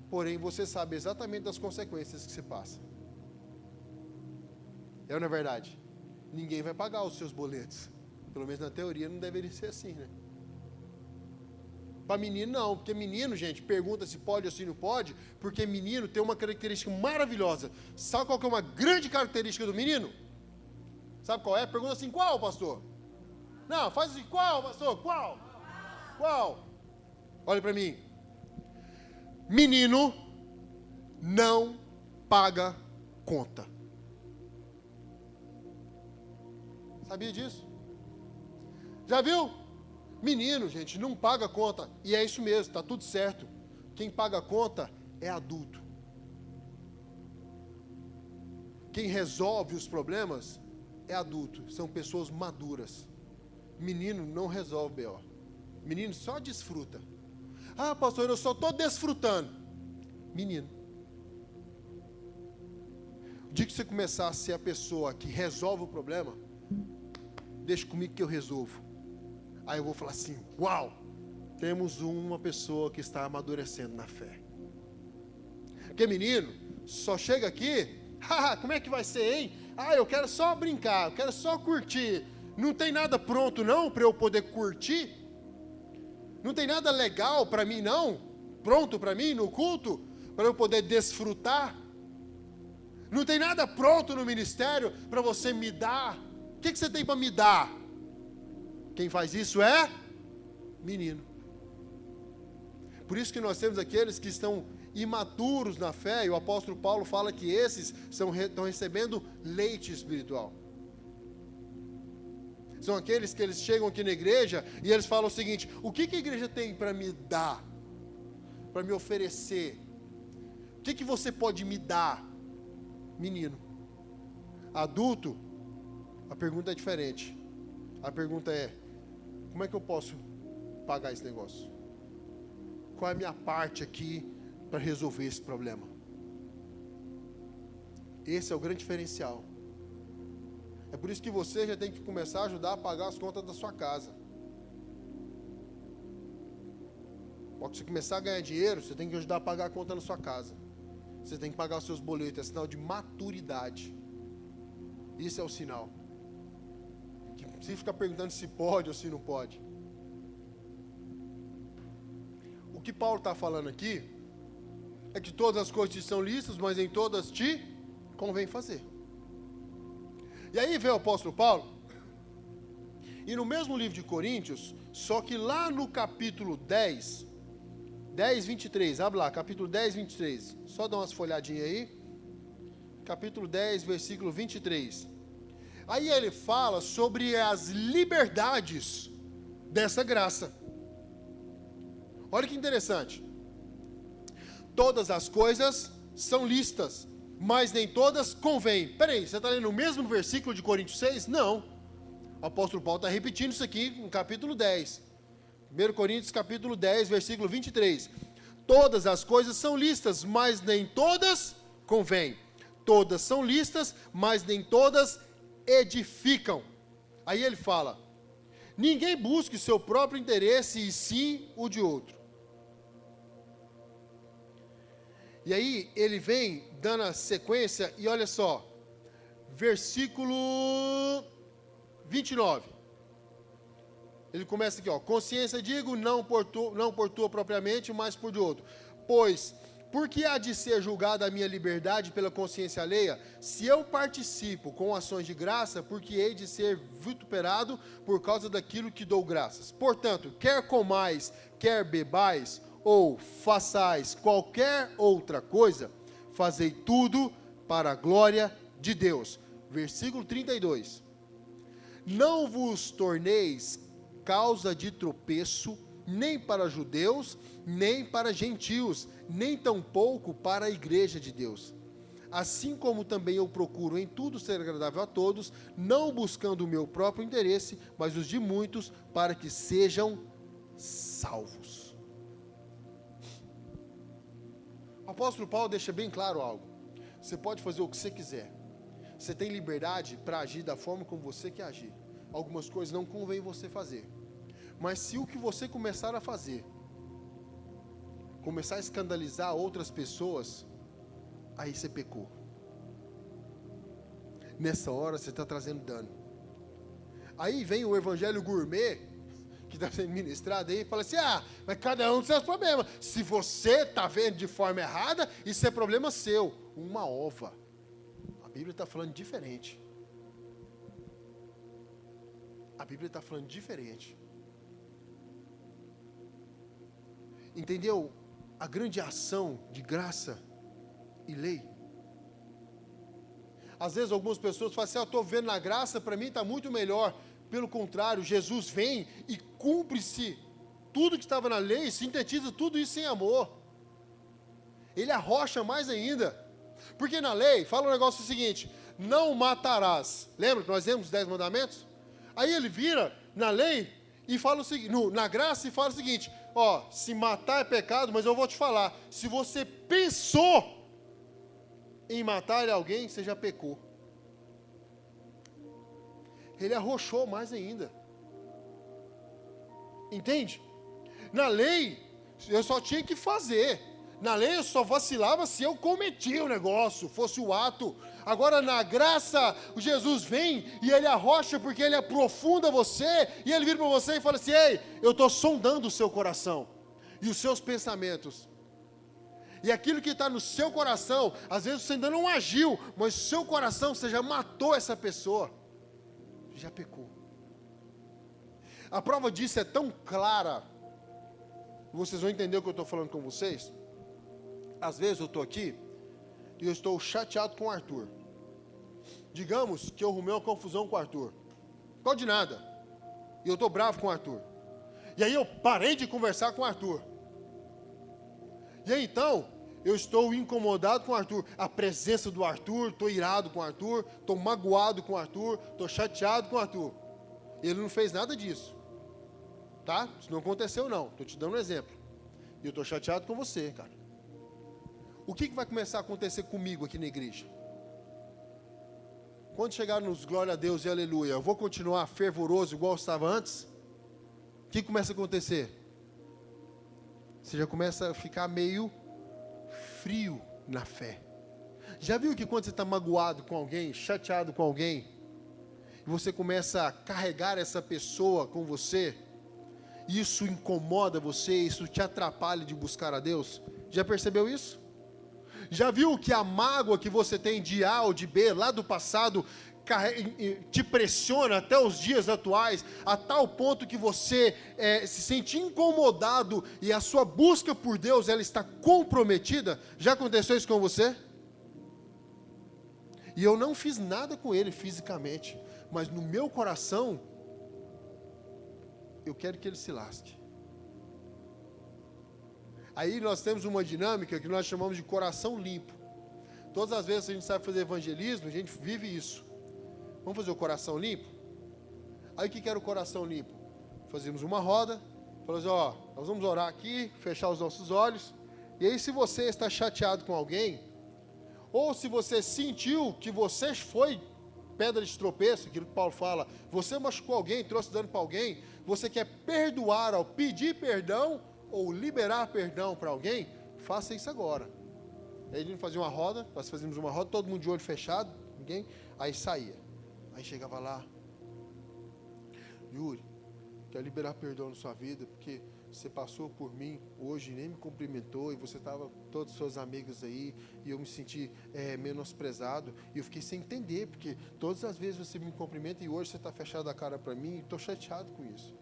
Porém, você sabe exatamente das consequências que você passa. É ou não é verdade? Ninguém vai pagar os seus boletos. Pelo menos na teoria não deveria ser assim, né? Para menino não, porque menino, gente, pergunta se pode ou se não pode, porque menino tem uma característica maravilhosa. Sabe qual que é uma grande característica do menino? Sabe qual é? Pergunta assim: qual, pastor? Não, faz assim: qual, pastor? Qual? Qual? Olha para mim. Menino não paga conta. Sabia disso? Já viu? Menino, gente, não paga conta. E é isso mesmo, está tudo certo. Quem paga a conta é adulto. Quem resolve os problemas é adulto. São pessoas maduras. Menino não resolve B.O. Menino só desfruta. Ah, pastor, eu só estou desfrutando. Menino. O dia que você começar a ser a pessoa que resolve o problema, deixa comigo que eu resolvo. Aí eu vou falar assim, uau, temos uma pessoa que está amadurecendo na fé. Porque menino, só chega aqui, como é que vai ser, hein? Eu quero só brincar, eu quero só curtir. Não tem nada pronto não para eu poder curtir? Não tem nada legal para mim não? Pronto para mim no culto? Para eu poder desfrutar? Não tem nada pronto no ministério para você me dar? O que você tem para me dar? Quem faz isso é menino. Por isso que nós temos aqueles que estão imaturos na fé, e o apóstolo Paulo fala que esses estão recebendo leite espiritual. São aqueles que eles chegam aqui na igreja e eles falam o seguinte: o que a igreja tem para me dar? Para me oferecer? O que você pode me dar? Menino. Adulto, a pergunta é diferente. A pergunta é: como é que eu posso pagar esse negócio? Qual é a minha parte aqui para resolver esse problema? Esse é o grande diferencial. É por isso que você já tem que começar a ajudar a pagar as contas da sua casa. Quando você começar a ganhar dinheiro, você tem que ajudar a pagar a conta na sua casa. Você tem que pagar os seus boletos, é sinal de maturidade. Isso é o sinal. Que você fica perguntando se pode ou se não pode. O que Paulo está falando aqui é que todas as coisas te são lícitas, mas em todas te convém fazer. E aí vem o apóstolo Paulo, e no mesmo livro de Coríntios, só que lá no capítulo 10, 23, abre lá, capítulo 10, 23, só dá umas folhadinhas aí, capítulo 10, versículo 23, aí ele fala sobre as liberdades dessa graça. Olha que interessante, todas as coisas são lícitas, mas nem todas convêm. Peraí, você está lendo o mesmo versículo de Coríntios 6? Não. O apóstolo Paulo está repetindo isso aqui no capítulo 10. 1 Coríntios capítulo 10, versículo 23. Todas as coisas são lícitas, mas nem todas convêm. Todas são lícitas, mas nem todas edificam. Aí ele fala: ninguém busque o seu próprio interesse, e sim o de outro. E aí ele vem dando a sequência, e olha só, versículo 29. Ele começa aqui, consciência digo, não por tua propriamente, mas por de outro. Pois, por que há de ser julgada a minha liberdade pela consciência alheia? Se eu participo com ações de graça, porque hei de ser vituperado por causa daquilo que dou graças. Portanto, quer comais, quer bebais, ou façais qualquer outra coisa, fazei tudo para a glória de Deus. Versículo 32. Não vos torneis causa de tropeço, nem para judeus, nem para gentios, nem tampouco para a igreja de Deus. Assim como também eu procuro em tudo ser agradável a todos, não buscando o meu próprio interesse, mas os de muitos, para que sejam salvos. O apóstolo Paulo deixa bem claro algo. Você pode fazer o que você quiser. Você tem liberdade para agir da forma como você quer agir. Algumas coisas não convém você fazer. Mas se o que você começar a fazer começar a escandalizar outras pessoas, aí você pecou. Nessa hora você está trazendo dano. Aí vem o evangelho gourmet, que está sendo ministrado aí, e fala assim: mas cada um tem seus problemas. Se você está vendo de forma errada, isso é problema seu. Uma ova. A Bíblia está falando diferente. A Bíblia está falando diferente. Entendeu? A grande ação de graça e lei. Às vezes algumas pessoas falam assim: eu estou vendo na graça, para mim está muito melhor. Pelo contrário, Jesus vem e cumpre-se tudo que estava na lei, sintetiza tudo isso em amor. Ele arrocha mais ainda. Porque na lei, fala o negócio seguinte: não matarás. Lembra que nós lemos os 10 mandamentos? Aí ele vira na lei e fala o seguinte, na graça, e fala o seguinte: ó, se matar é pecado, mas eu vou te falar, se você pensou em matar alguém, você já pecou. Ele arrochou mais ainda. Entende? Na lei, eu só tinha que fazer. Na lei eu só vacilava se eu cometia o negócio, fosse o ato. Agora na graça, Jesus vem e ele arrocha porque ele aprofunda você. E ele vira para você e fala assim: ei, eu estou sondando o seu coração e os seus pensamentos. E aquilo que está no seu coração, às vezes você ainda não agiu, mas o seu coração, você já matou essa pessoa. Já pecou. A prova disso é tão clara. Vocês vão entender o que eu estou falando com vocês. Às vezes eu estou aqui e eu estou chateado com o Arthur. Digamos que eu arrumei uma confusão com o Arthur. Não pode nada. E eu estou bravo com o Arthur. E aí eu parei de conversar com o Arthur. E aí então, eu estou incomodado com o Arthur. A presença do Arthur, estou irado com o Arthur, estou magoado com o Arthur, estou chateado com o Arthur. Ele não fez nada disso. Tá? Isso não aconteceu não. Estou te dando um exemplo. E eu estou chateado com você, cara. O que vai começar a acontecer comigo aqui na igreja? Quando chegar nos glória a Deus e aleluia, eu vou continuar fervoroso igual eu estava antes? O que começa a acontecer? Você já começa a ficar meio frio na fé. Já viu que quando você está magoado com alguém, chateado com alguém, e você começa a carregar essa pessoa com você, isso incomoda você, isso te atrapalha de buscar a Deus? Já percebeu isso? Já viu que a mágoa que você tem de A ou de B, lá do passado, te pressiona até os dias atuais, a tal ponto que você se sente incomodado e a sua busca por Deus, ela está comprometida? Já aconteceu isso com você? E eu não fiz nada com ele fisicamente, mas no meu coração, eu quero que ele se lasque. Aí nós temos uma dinâmica que nós chamamos de coração limpo. Todas as vezes que a gente sabe fazer evangelismo, a gente vive isso. Vamos fazer o coração limpo? Aí o que era o coração limpo? Fazíamos uma roda, falamos, ó, nós vamos orar aqui, fechar os nossos olhos. E aí se você está chateado com alguém, ou se você sentiu que você foi pedra de tropeço, aquilo que Paulo fala, você machucou alguém, trouxe dano para alguém, você quer perdoar ao pedir perdão, ou liberar perdão para alguém, faça isso agora. Aí a gente fazia uma roda, nós fazíamos uma roda, todo mundo de olho fechado, ninguém, aí saía. Aí chegava lá, Yuri, quero liberar perdão na sua vida, porque você passou por mim hoje, nem me cumprimentou, e você estava todos os seus amigos aí, e eu me senti menosprezado, e eu fiquei sem entender, porque todas as vezes você me cumprimenta, e hoje você está fechado a cara para mim, e estou chateado com isso.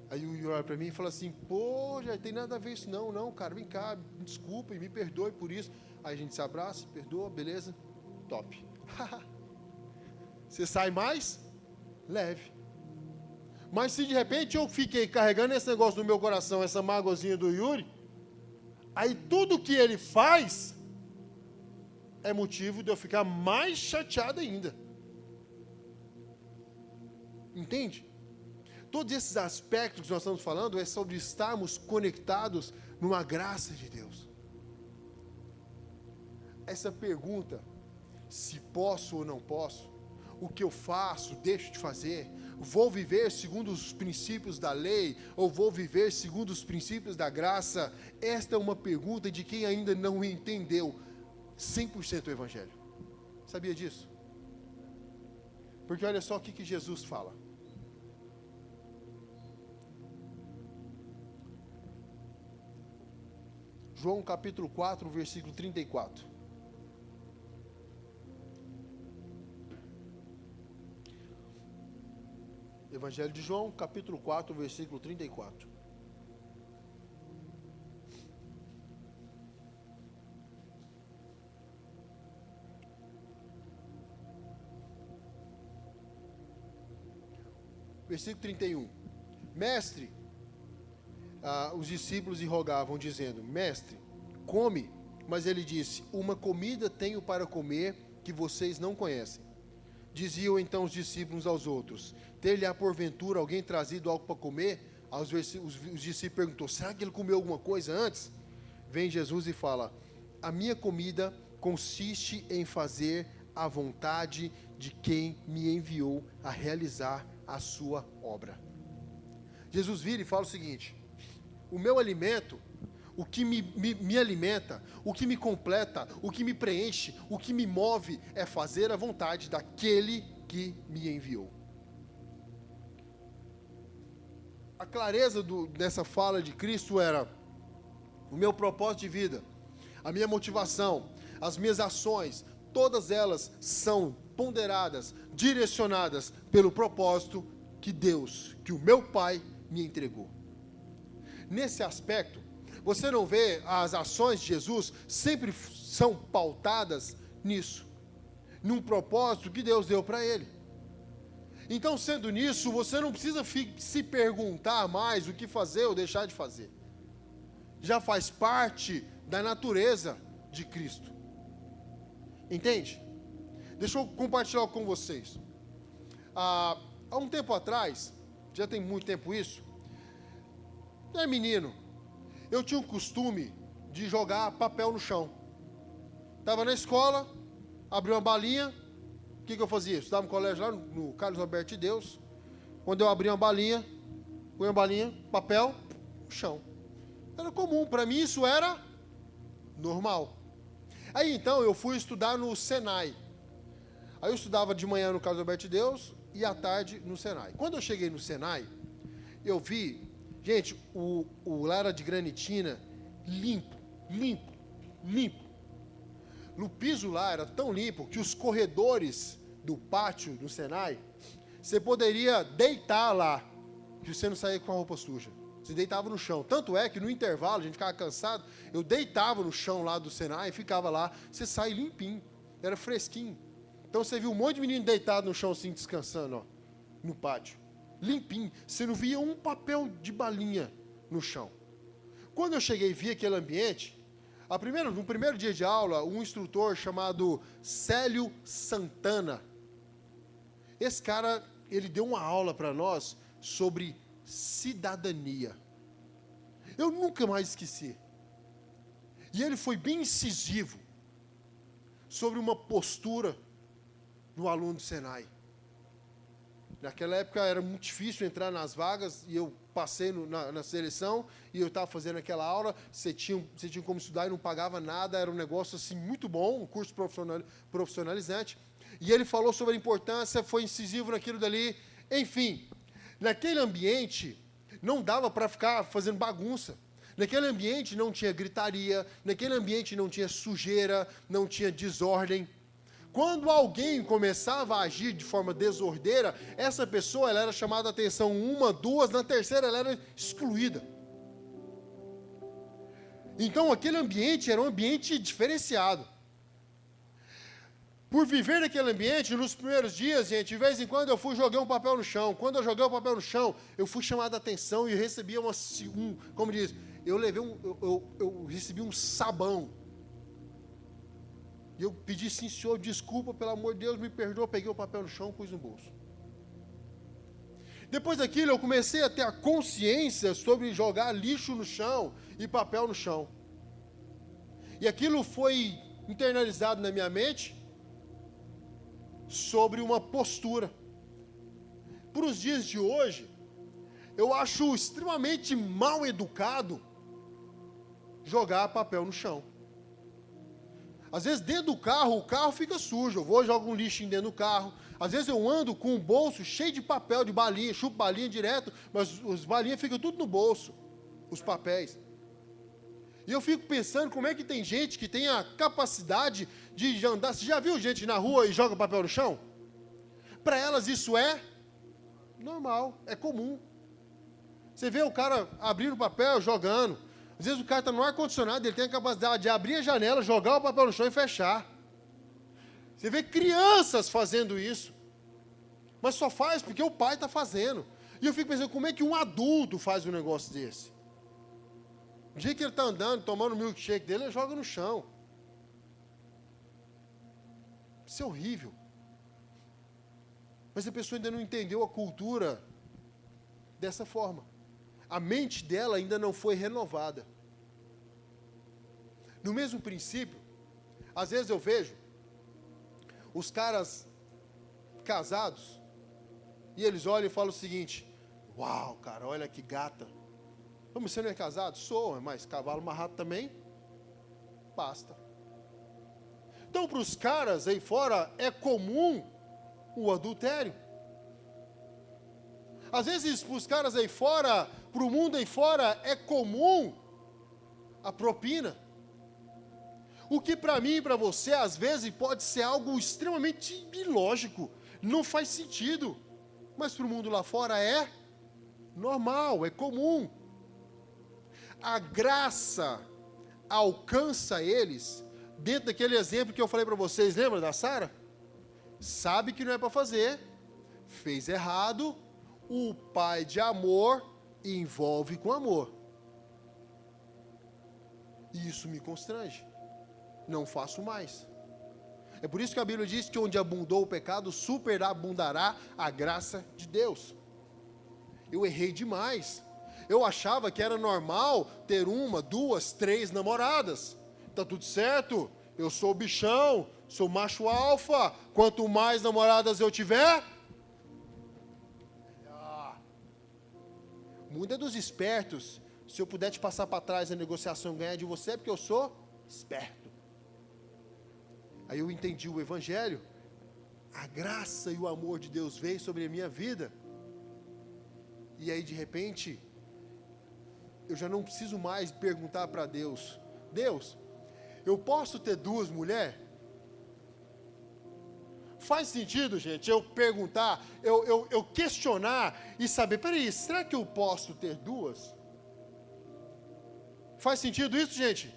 Aí o Yuri olha para mim e fala assim, pô, já tem nada a ver isso não, cara, vem cá, me desculpa e me perdoe por isso. Aí a gente se abraça, perdoa, beleza, top. Você sai mais leve. Mas se de repente eu fiquei carregando esse negócio no meu coração, essa mágoazinha do Yuri, aí tudo que ele faz é motivo de eu ficar mais chateado ainda. Entende? Todos esses aspectos que nós estamos falando é sobre estarmos conectados numa graça de Deus. Essa pergunta, se posso ou não posso, o que eu faço, deixo de fazer, vou viver segundo os princípios da lei, ou vou viver segundo os princípios da graça, esta é uma pergunta de quem ainda não entendeu 100% o Evangelho. Sabia disso? Porque olha só o que Jesus fala. João capítulo 4, versículo 34. Evangelho de João, capítulo 4, versículo 34. versículo 31. Mestre, os discípulos lhe rogavam, dizendo, mestre, come. Mas ele disse, uma comida tenho para comer que vocês não conhecem. Diziam então os discípulos uns aos outros, ter-lhe-á porventura alguém trazido algo para comer? Os discípulos perguntou, será que ele comeu alguma coisa antes? Vem Jesus e fala, a minha comida consiste em fazer a vontade de quem me enviou a realizar a sua obra. Jesus vira e fala o seguinte, o meu alimento, o que me alimenta, o que me completa, o que me preenche, o que me move é fazer a vontade daquele que me enviou. A clareza dessa fala de Cristo era o meu propósito de vida, a minha motivação, as minhas ações, todas elas são ponderadas, direcionadas pelo propósito que Deus, que o meu Pai me entregou. Nesse aspecto, você não vê as ações de Jesus sempre são pautadas nisso, num propósito que Deus deu para ele. Então, sendo nisso, você não precisa se perguntar mais o que fazer ou deixar de fazer. Já faz parte da natureza de Cristo. Entende? Deixa eu compartilhar com vocês. Há um tempo atrás, já tem muito tempo isso, menino, eu tinha o costume de jogar papel no chão. Estava na escola, abri uma balinha, o que eu fazia? Estudava no colégio lá no Carlos Alberto de Deus. Quando eu abria uma balinha, põe uma balinha, papel, no chão. Era comum, para mim isso era normal. Aí então eu fui estudar no Senai. Aí eu estudava de manhã no Carlos Alberto de Deus e à tarde no Senai. Quando eu cheguei no Senai, eu vi, gente, lá era de granitina, limpo. No piso lá era tão limpo que os corredores do pátio do Senai, você poderia deitar lá, que você não saía com a roupa suja. Você deitava no chão. Tanto é que no intervalo, a gente ficava cansado, eu deitava no chão lá do Senai e ficava lá, você sai limpinho, era fresquinho. Então você viu um monte de menino deitado no chão assim, descansando, ó, no pátio. Limpinho. Você não via um papel de balinha no chão. Quando eu cheguei e vi aquele ambiente, no primeiro dia de aula, um instrutor chamado Célio Santana, esse cara, ele deu uma aula para nós sobre cidadania. Eu nunca mais esqueci. E ele foi bem incisivo sobre uma postura do aluno do Senai. Naquela época era muito difícil entrar nas vagas, e eu passei na seleção, e eu estava fazendo aquela aula, você tinha como estudar e não pagava nada, era um negócio assim muito bom, um curso profissionalizante, e ele falou sobre a importância, foi incisivo naquilo dali, enfim, naquele ambiente não dava para ficar fazendo bagunça, naquele ambiente não tinha gritaria, naquele ambiente não tinha sujeira, não tinha desordem. Quando alguém começava a agir de forma desordeira, essa pessoa ela era chamada a atenção uma, duas, na terceira ela era excluída. Então aquele ambiente era um ambiente diferenciado. Por viver naquele ambiente, nos primeiros dias, gente, de vez em quando eu joguei um papel no chão. Quando eu joguei o papel no chão, eu fui chamado a atenção e recebia como diz, eu recebi um sabão. E eu pedi, sim, senhor, desculpa, pelo amor de Deus, me perdoa, peguei o papel no chão e pus no bolso. Depois daquilo, eu comecei a ter a consciência sobre jogar lixo no chão e papel no chão. E aquilo foi internalizado na minha mente sobre uma postura. Para os dias de hoje, eu acho extremamente mal educado jogar papel no chão. Às vezes dentro do carro, o carro fica sujo, eu vou e jogo um lixinho dentro do carro. Às vezes eu ando com um bolso cheio de papel, de balinha, chupo balinha direto, mas as balinhas ficam tudo no bolso, os papéis. E eu fico pensando como é que tem gente que tem a capacidade de andar. Você já viu gente na rua e joga papel no chão? Para elas isso é normal, é comum. Você vê o cara abrindo o papel, jogando. Às vezes o cara está no ar-condicionado, ele tem a capacidade de abrir a janela, jogar o papel no chão e fechar. Você vê crianças fazendo isso. Mas só faz porque o pai está fazendo. E eu fico pensando, como é que um adulto faz um negócio desse? O dia que ele está andando, tomando o milkshake dele, ele joga no chão. Isso é horrível. Mas a pessoa ainda não entendeu a cultura dessa forma. A mente dela ainda não foi renovada. No mesmo princípio, às vezes eu vejo os caras casados e eles olham e falam o seguinte: uau, cara, olha que gata. Mas você não é casado? Sou, mas cavalo amarrado também? Basta. Então, para os caras aí fora, é comum o adultério. Às vezes, para os caras aí fora, para o mundo aí fora, é comum a propina. O que para mim e para você, às vezes, pode ser algo extremamente ilógico, não faz sentido. Mas para o mundo lá fora é normal, é comum. A graça alcança eles, dentro daquele exemplo que eu falei para vocês, lembra da Sara? Sabe que não é para fazer, fez errado, o pai de amor envolve com amor. E isso me constrange. Não faço mais. É por isso que a Bíblia diz que onde abundou o pecado, superabundará a graça de Deus. Eu errei demais. Eu achava que era normal ter 1, 2, 3 namoradas. Tá tudo certo, eu sou bichão, sou macho alfa, quanto mais namoradas eu tiver... Muda dos espertos. Se eu puder te passar para trás a negociação e ganhar de você, é porque eu sou esperto. Aí eu entendi o Evangelho, a graça e o amor de Deus veio sobre a minha vida, e aí de repente, eu já não preciso mais perguntar para Deus: Deus, eu posso ter 2 mulheres? Faz sentido, gente, eu perguntar, eu questionar e saber, peraí, será que eu posso ter 2? Faz sentido isso, gente?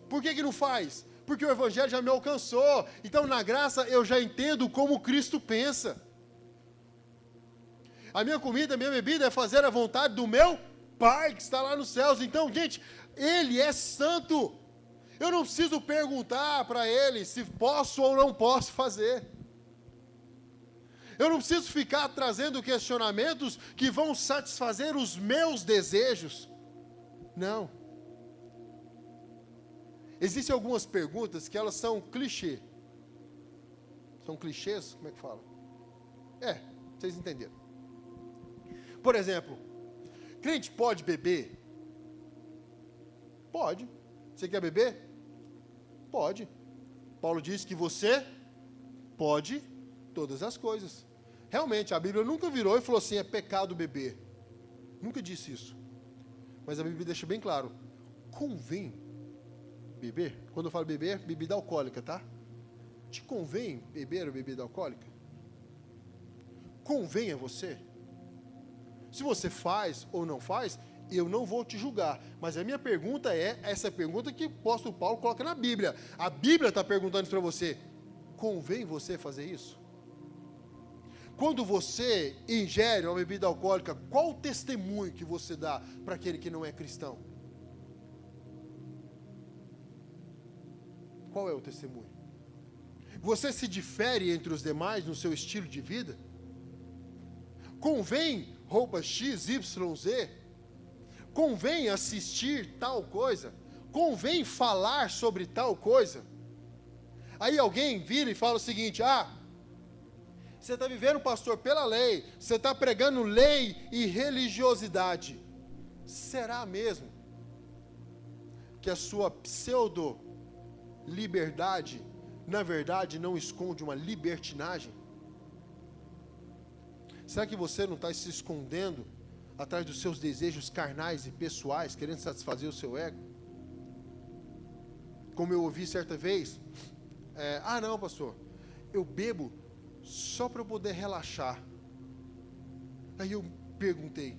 Por que não faz? Porque o Evangelho já me alcançou. Então, na graça, eu já entendo como Cristo pensa. A minha comida, a minha bebida é fazer a vontade do meu Pai, que está lá nos céus. Então, gente, Ele é santo. Eu não preciso perguntar para Ele se posso ou não posso fazer. Eu não preciso ficar trazendo questionamentos que vão satisfazer os meus desejos. Não. Existem algumas perguntas que elas são clichê. São clichês? Como é que fala? Vocês entenderam. Por exemplo, crente pode beber? Pode. Você quer beber? Pode. Paulo diz que você pode todas as coisas. Realmente, a Bíblia nunca virou e falou assim, é pecado beber. Nunca disse isso. Mas a Bíblia deixa bem claro, convém beber. Quando eu falo beber, bebida alcoólica, tá? Te convém beber a bebida alcoólica? Convém a você? Se você faz ou não faz, eu não vou te julgar. Mas a minha pergunta é, essa pergunta que o apóstolo Paulo coloca na Bíblia. A Bíblia está perguntando isso para você. Convém você fazer isso? Quando você ingere uma bebida alcoólica, qual o testemunho que você dá para aquele que não é cristão? Qual é o testemunho? Você se difere entre os demais no seu estilo de vida? Convém roupa X, Y, Z? Convém assistir tal coisa? Convém falar sobre tal coisa? Aí alguém vira e fala o seguinte, você está vivendo, pastor, pela lei, você está pregando lei e religiosidade. Será mesmo que a sua pseudo-liberdade, na verdade, não esconde uma libertinagem? Será que você não está se escondendo atrás dos seus desejos carnais e pessoais, querendo satisfazer o seu ego? Como eu ouvi certa vez, não, pastor, eu bebo só para eu poder relaxar. Aí eu perguntei,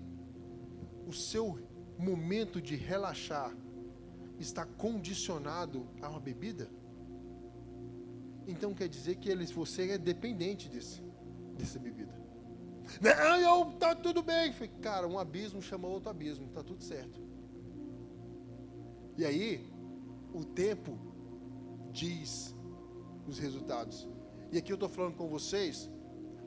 o seu momento de relaxar está condicionado a uma bebida? Então quer dizer que você é dependente dessa bebida. Não, tá tudo bem. Eu falei, cara, um abismo chama outro abismo, tá tudo certo. E aí, o tempo diz os resultados. E aqui eu estou falando com vocês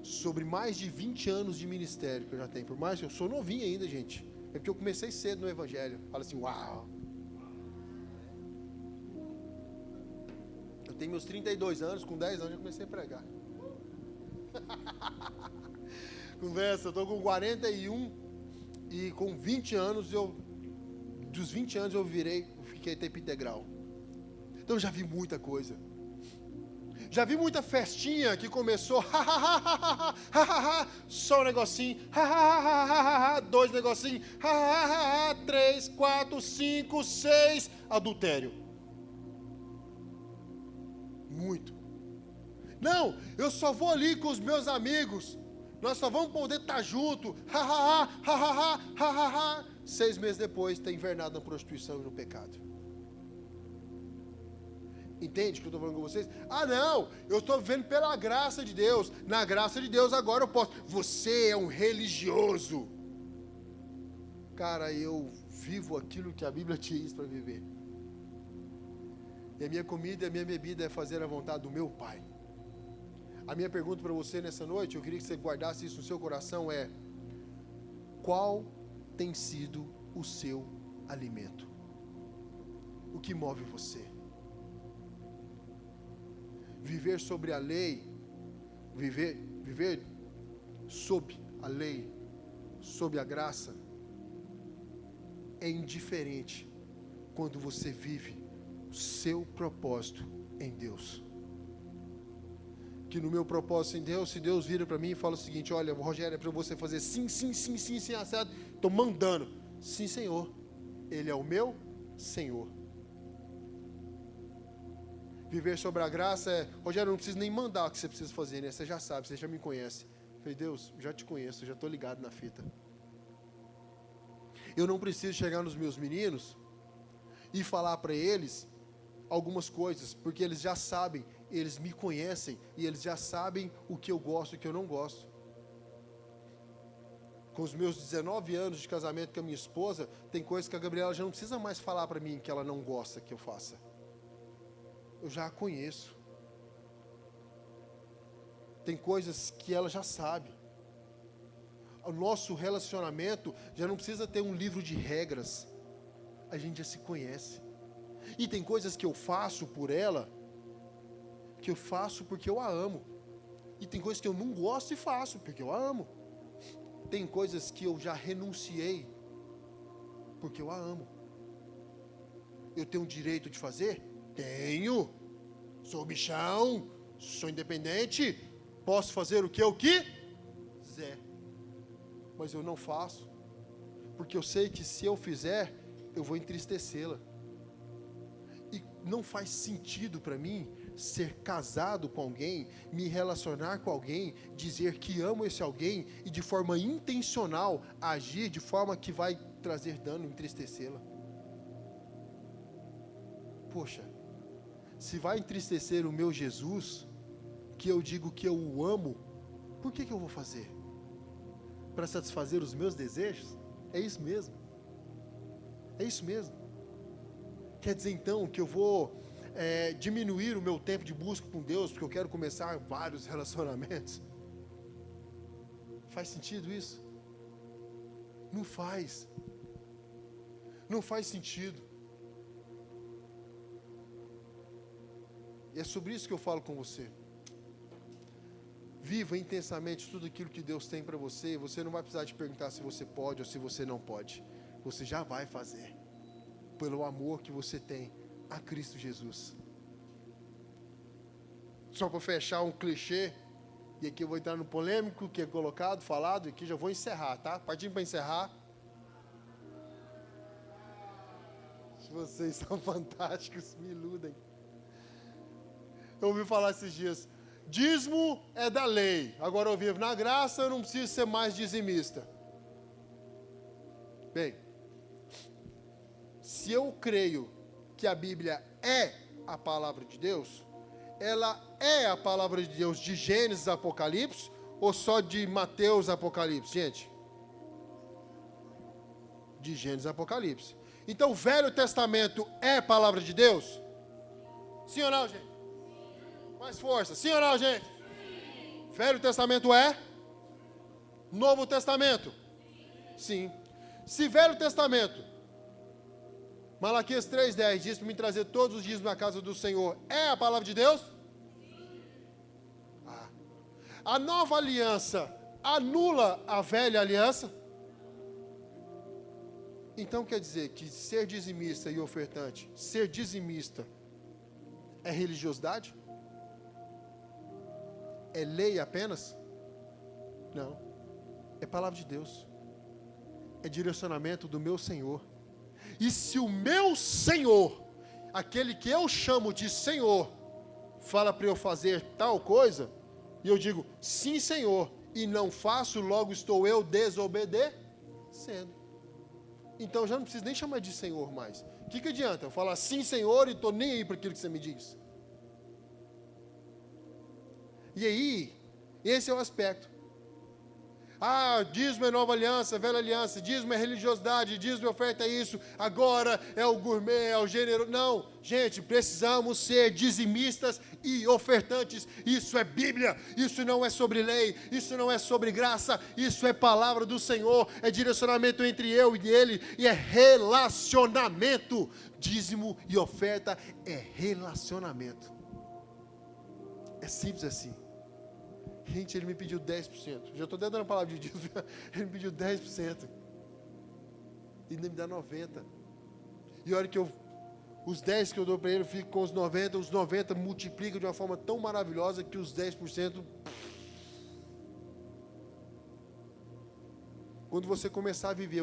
sobre mais de 20 anos de ministério que eu já tenho. Por mais que eu sou novinho ainda, gente. É porque eu comecei cedo no Evangelho. Fala assim, uau. Eu tenho meus 32 anos, com 10 anos eu comecei a pregar. Conversa, eu estou com 41 e com 20 anos dos 20 anos eu fiquei tempo integral. Então eu já vi muita coisa. Já vi muita festinha que começou, só um negocinho, dois negocinhos, 3, 4, 5, 6, adultério. Muito. Não, eu só vou ali com os meus amigos, nós só vamos poder estar junto, 6 meses depois está invernado na prostituição e no pecado. Entende o que eu estou falando com vocês? Ah não, eu estou vivendo pela graça de Deus, na graça de Deus agora eu posso. Você é um religioso. Cara, eu vivo aquilo que a Bíblia diz para viver. E a minha comida e a minha bebida é fazer a vontade do meu Pai. A minha pergunta para você nessa noite, eu queria que você guardasse isso no seu coração, é: qual tem sido o seu alimento? O que move você? Viver sobre a lei, viver sob a lei, sob a graça, é indiferente quando você vive o seu propósito em Deus. Que no meu propósito em Deus, se Deus vira para mim e fala o seguinte: olha, Rogério, é para você fazer sim, assado, estou mandando. Sim, Senhor, Ele é o meu Senhor. Viver sobre a graça é: Rogério, não preciso nem mandar o que você precisa fazer, né? Você já sabe, você já me conhece. Eu falei, Deus, já te conheço, já estou ligado na fita. Eu não preciso chegar nos meus meninos e falar para eles algumas coisas, porque eles já sabem, eles me conhecem e eles já sabem o que eu gosto e o que eu não gosto. Com os meus 19 anos de casamento com a minha esposa, tem coisas que a Gabriela já não precisa mais falar para mim que ela não gosta que eu faça. Eu já a conheço. Tem coisas que ela já sabe. O nosso relacionamento já não precisa ter um livro de regras. A gente já se conhece. E tem coisas que eu faço por ela, que eu faço porque eu a amo. E tem coisas que eu não gosto e faço porque eu a amo. Tem coisas que eu já renunciei porque eu a amo. Eu tenho o direito de fazer? Tenho. Sou bichão, sou independente, posso fazer o que eu quiser. Mas eu não faço, porque eu sei que se eu fizer, eu vou entristecê-la. E não faz sentido para mim ser casado com alguém, me relacionar com alguém, dizer que amo esse alguém e de forma intencional agir de forma que vai trazer dano, entristecê-la. Poxa, se vai entristecer o meu Jesus, que eu digo que eu o amo, por que eu vou fazer? Para satisfazer os meus desejos? É isso mesmo. É isso mesmo. Quer dizer então que eu vou diminuir o meu tempo de busca com Deus, porque eu quero começar vários relacionamentos? Faz sentido isso? Não faz. Não faz sentido. E é sobre isso que eu falo com você. Viva intensamente tudo aquilo que Deus tem para você. E você não vai precisar te perguntar se você pode ou se você não pode. Você já vai fazer. Pelo amor que você tem a Cristo Jesus. Só para fechar um clichê. E aqui eu vou entrar no polêmico que é colocado, falado. E aqui já vou encerrar, tá? Partindo para encerrar. Vocês são fantásticos, me iludem. Eu ouvi falar esses dias: dízimo é da lei, agora eu vivo na graça, eu não preciso ser mais dizimista. Bem, se eu creio que a Bíblia é a palavra de Deus, ela é a palavra de Deus de Gênesis a Apocalipse, Ou só de Mateus, Apocalipse, gente? De Gênesis, Apocalipse. Então, o Velho Testamento é palavra de Deus? Sim ou não, gente? Mais força. Sim ou não, gente? Velho Testamento é? Novo Testamento? Sim. Se Velho Testamento, Malaquias 3,10 diz para me trazer todos os dias na casa do Senhor, é a palavra de Deus? A nova aliança anula a velha aliança? Então quer dizer que ser dizimista e ofertante, ser dizimista é religiosidade? É lei apenas? Não. É palavra de Deus. É direcionamento do meu Senhor. E se o meu Senhor, aquele que eu chamo de Senhor, fala para eu fazer tal coisa, e eu digo, sim, Senhor, e não faço, logo estou eu desobedecendo. Então já não preciso nem chamar de Senhor mais. O que adianta? Eu falar sim, Senhor, e estou nem aí para aquilo que você me diz. E aí, esse é o aspecto. Dízimo é nova aliança, velha aliança, dízimo é religiosidade, dízimo é oferta é isso, agora é o gourmet, é o gênero. Não, gente, precisamos ser dizimistas e ofertantes. Isso é Bíblia, isso não é sobre lei, isso não é sobre graça, isso é palavra do Senhor, é direcionamento entre eu e Ele, e é relacionamento. Dízimo e oferta é relacionamento. É simples assim. Gente, ele me pediu 10%. Já estou dando a palavra de Deus. Ele me pediu 10%. E ainda me dá 90%. E olha que os 10 que eu dou para ele, eu fico com os 90%. Os 90% multiplicam de uma forma tão maravilhosa que os 10%... Quando você começar a viver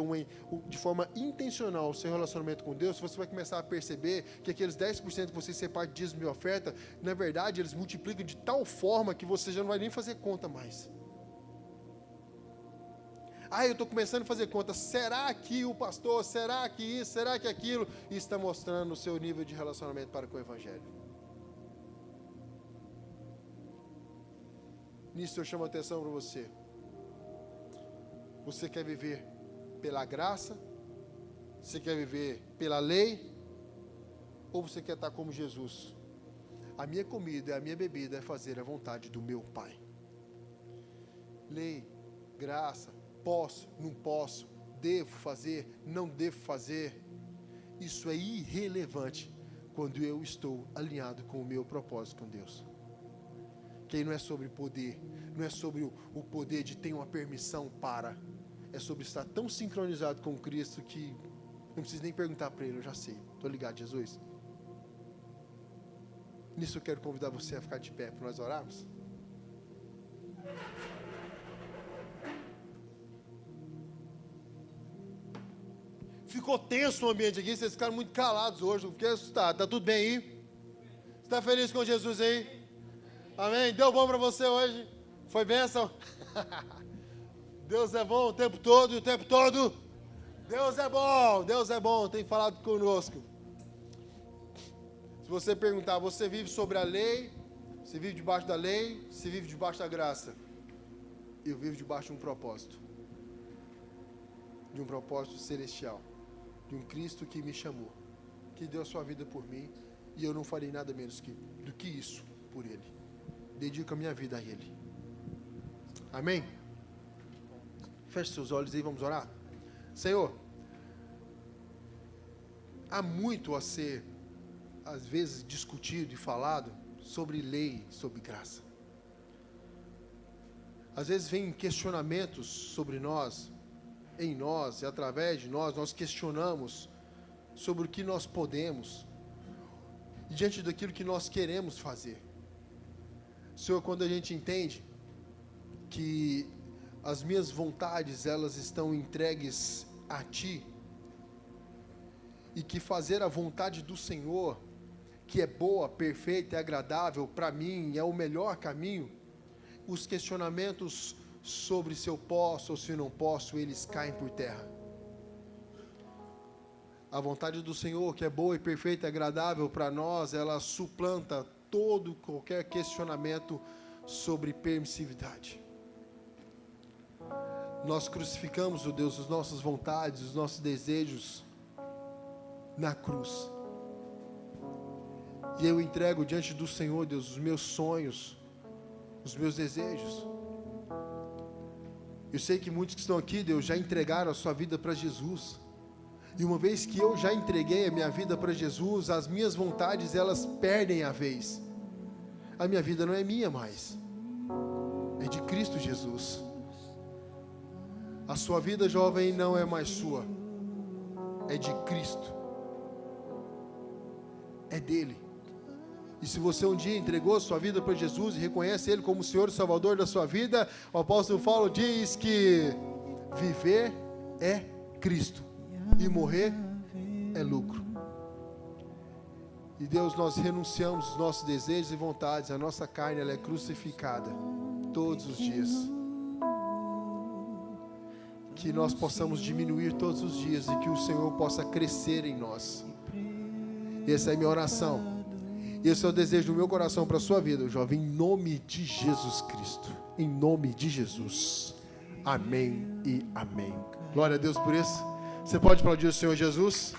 de forma intencional o seu relacionamento com Deus, você vai começar a perceber que aqueles 10% que você separa de dízimo e oferta, na verdade, eles multiplicam de tal forma que você já não vai nem fazer conta mais. Eu estou começando a fazer conta. Será que o pastor, será que isso, será que aquilo? Isso está mostrando o seu nível de relacionamento para com o Evangelho. Nisso eu chamo a atenção para você. Você quer viver pela graça? Você quer viver pela lei? Ou você quer estar como Jesus? A minha comida e a minha bebida é fazer a vontade do meu Pai. Lei, graça, posso, não posso, devo fazer, não devo fazer. Isso é irrelevante quando eu estou alinhado com o meu propósito com Deus. Que aí não é sobre poder, não é sobre o poder de ter uma permissão para... É sobre estar tão sincronizado com Cristo que não preciso nem perguntar para Ele, eu já sei. Estou ligado, Jesus? Nisso eu quero convidar você a ficar de pé para nós orarmos. Ficou tenso o ambiente aqui, vocês ficaram muito calados hoje, eu fiquei assustado. Está tudo bem aí? Você está feliz com Jesus aí? Amém? Deu bom para você hoje? Foi bênção? Deus é bom o tempo todo e o tempo todo. Deus é bom, tem falado conosco. Se você perguntar, você vive sobre a lei? Você vive debaixo da lei? Você vive debaixo da graça? Eu vivo debaixo de um propósito. De um propósito celestial. De um Cristo que me chamou. Que deu a sua vida por mim. E eu não farei nada menos do que isso por Ele. Dedico a minha vida a Ele. Amém? Feche seus olhos aí, vamos orar. Senhor, há muito a ser, às vezes, discutido e falado sobre lei, sobre graça. Às vezes vem questionamentos sobre nós, em nós e através de nós, nós questionamos sobre o que nós podemos, e diante daquilo que nós queremos fazer. Senhor, quando a gente entende que as minhas vontades, elas estão entregues a Ti, e que fazer a vontade do Senhor, que é boa, perfeita e agradável, para mim é o melhor caminho, os questionamentos sobre se eu posso ou se não posso, eles caem por terra. A vontade do Senhor, que é boa e perfeita e agradável para nós, ela suplanta qualquer questionamento sobre permissividade. Nós crucificamos, ó Deus, as nossas vontades, os nossos desejos na cruz. E eu entrego diante do Senhor, Deus, os meus sonhos, os meus desejos. Eu sei que muitos que estão aqui, Deus, já entregaram a sua vida para Jesus. E uma vez que eu já entreguei a minha vida para Jesus, as minhas vontades, elas perdem a vez. A minha vida não é minha mais, é de Cristo Jesus. A sua vida, jovem, não é mais sua, é de Cristo, é dele. E se você um dia entregou a sua vida para Jesus e reconhece Ele como o Senhor e Salvador da sua vida, o apóstolo Paulo diz que viver é Cristo e morrer é lucro. E Deus, nós renunciamos os nossos desejos e vontades, a nossa carne ela é crucificada todos os dias. Que nós possamos diminuir todos os dias e que o Senhor possa crescer em nós. Essa é a minha oração. Esse é o desejo do meu coração para a sua vida, jovem, em nome de Jesus Cristo. Em nome de Jesus. Amém e amém. Glória a Deus por isso. Você pode aplaudir o Senhor Jesus?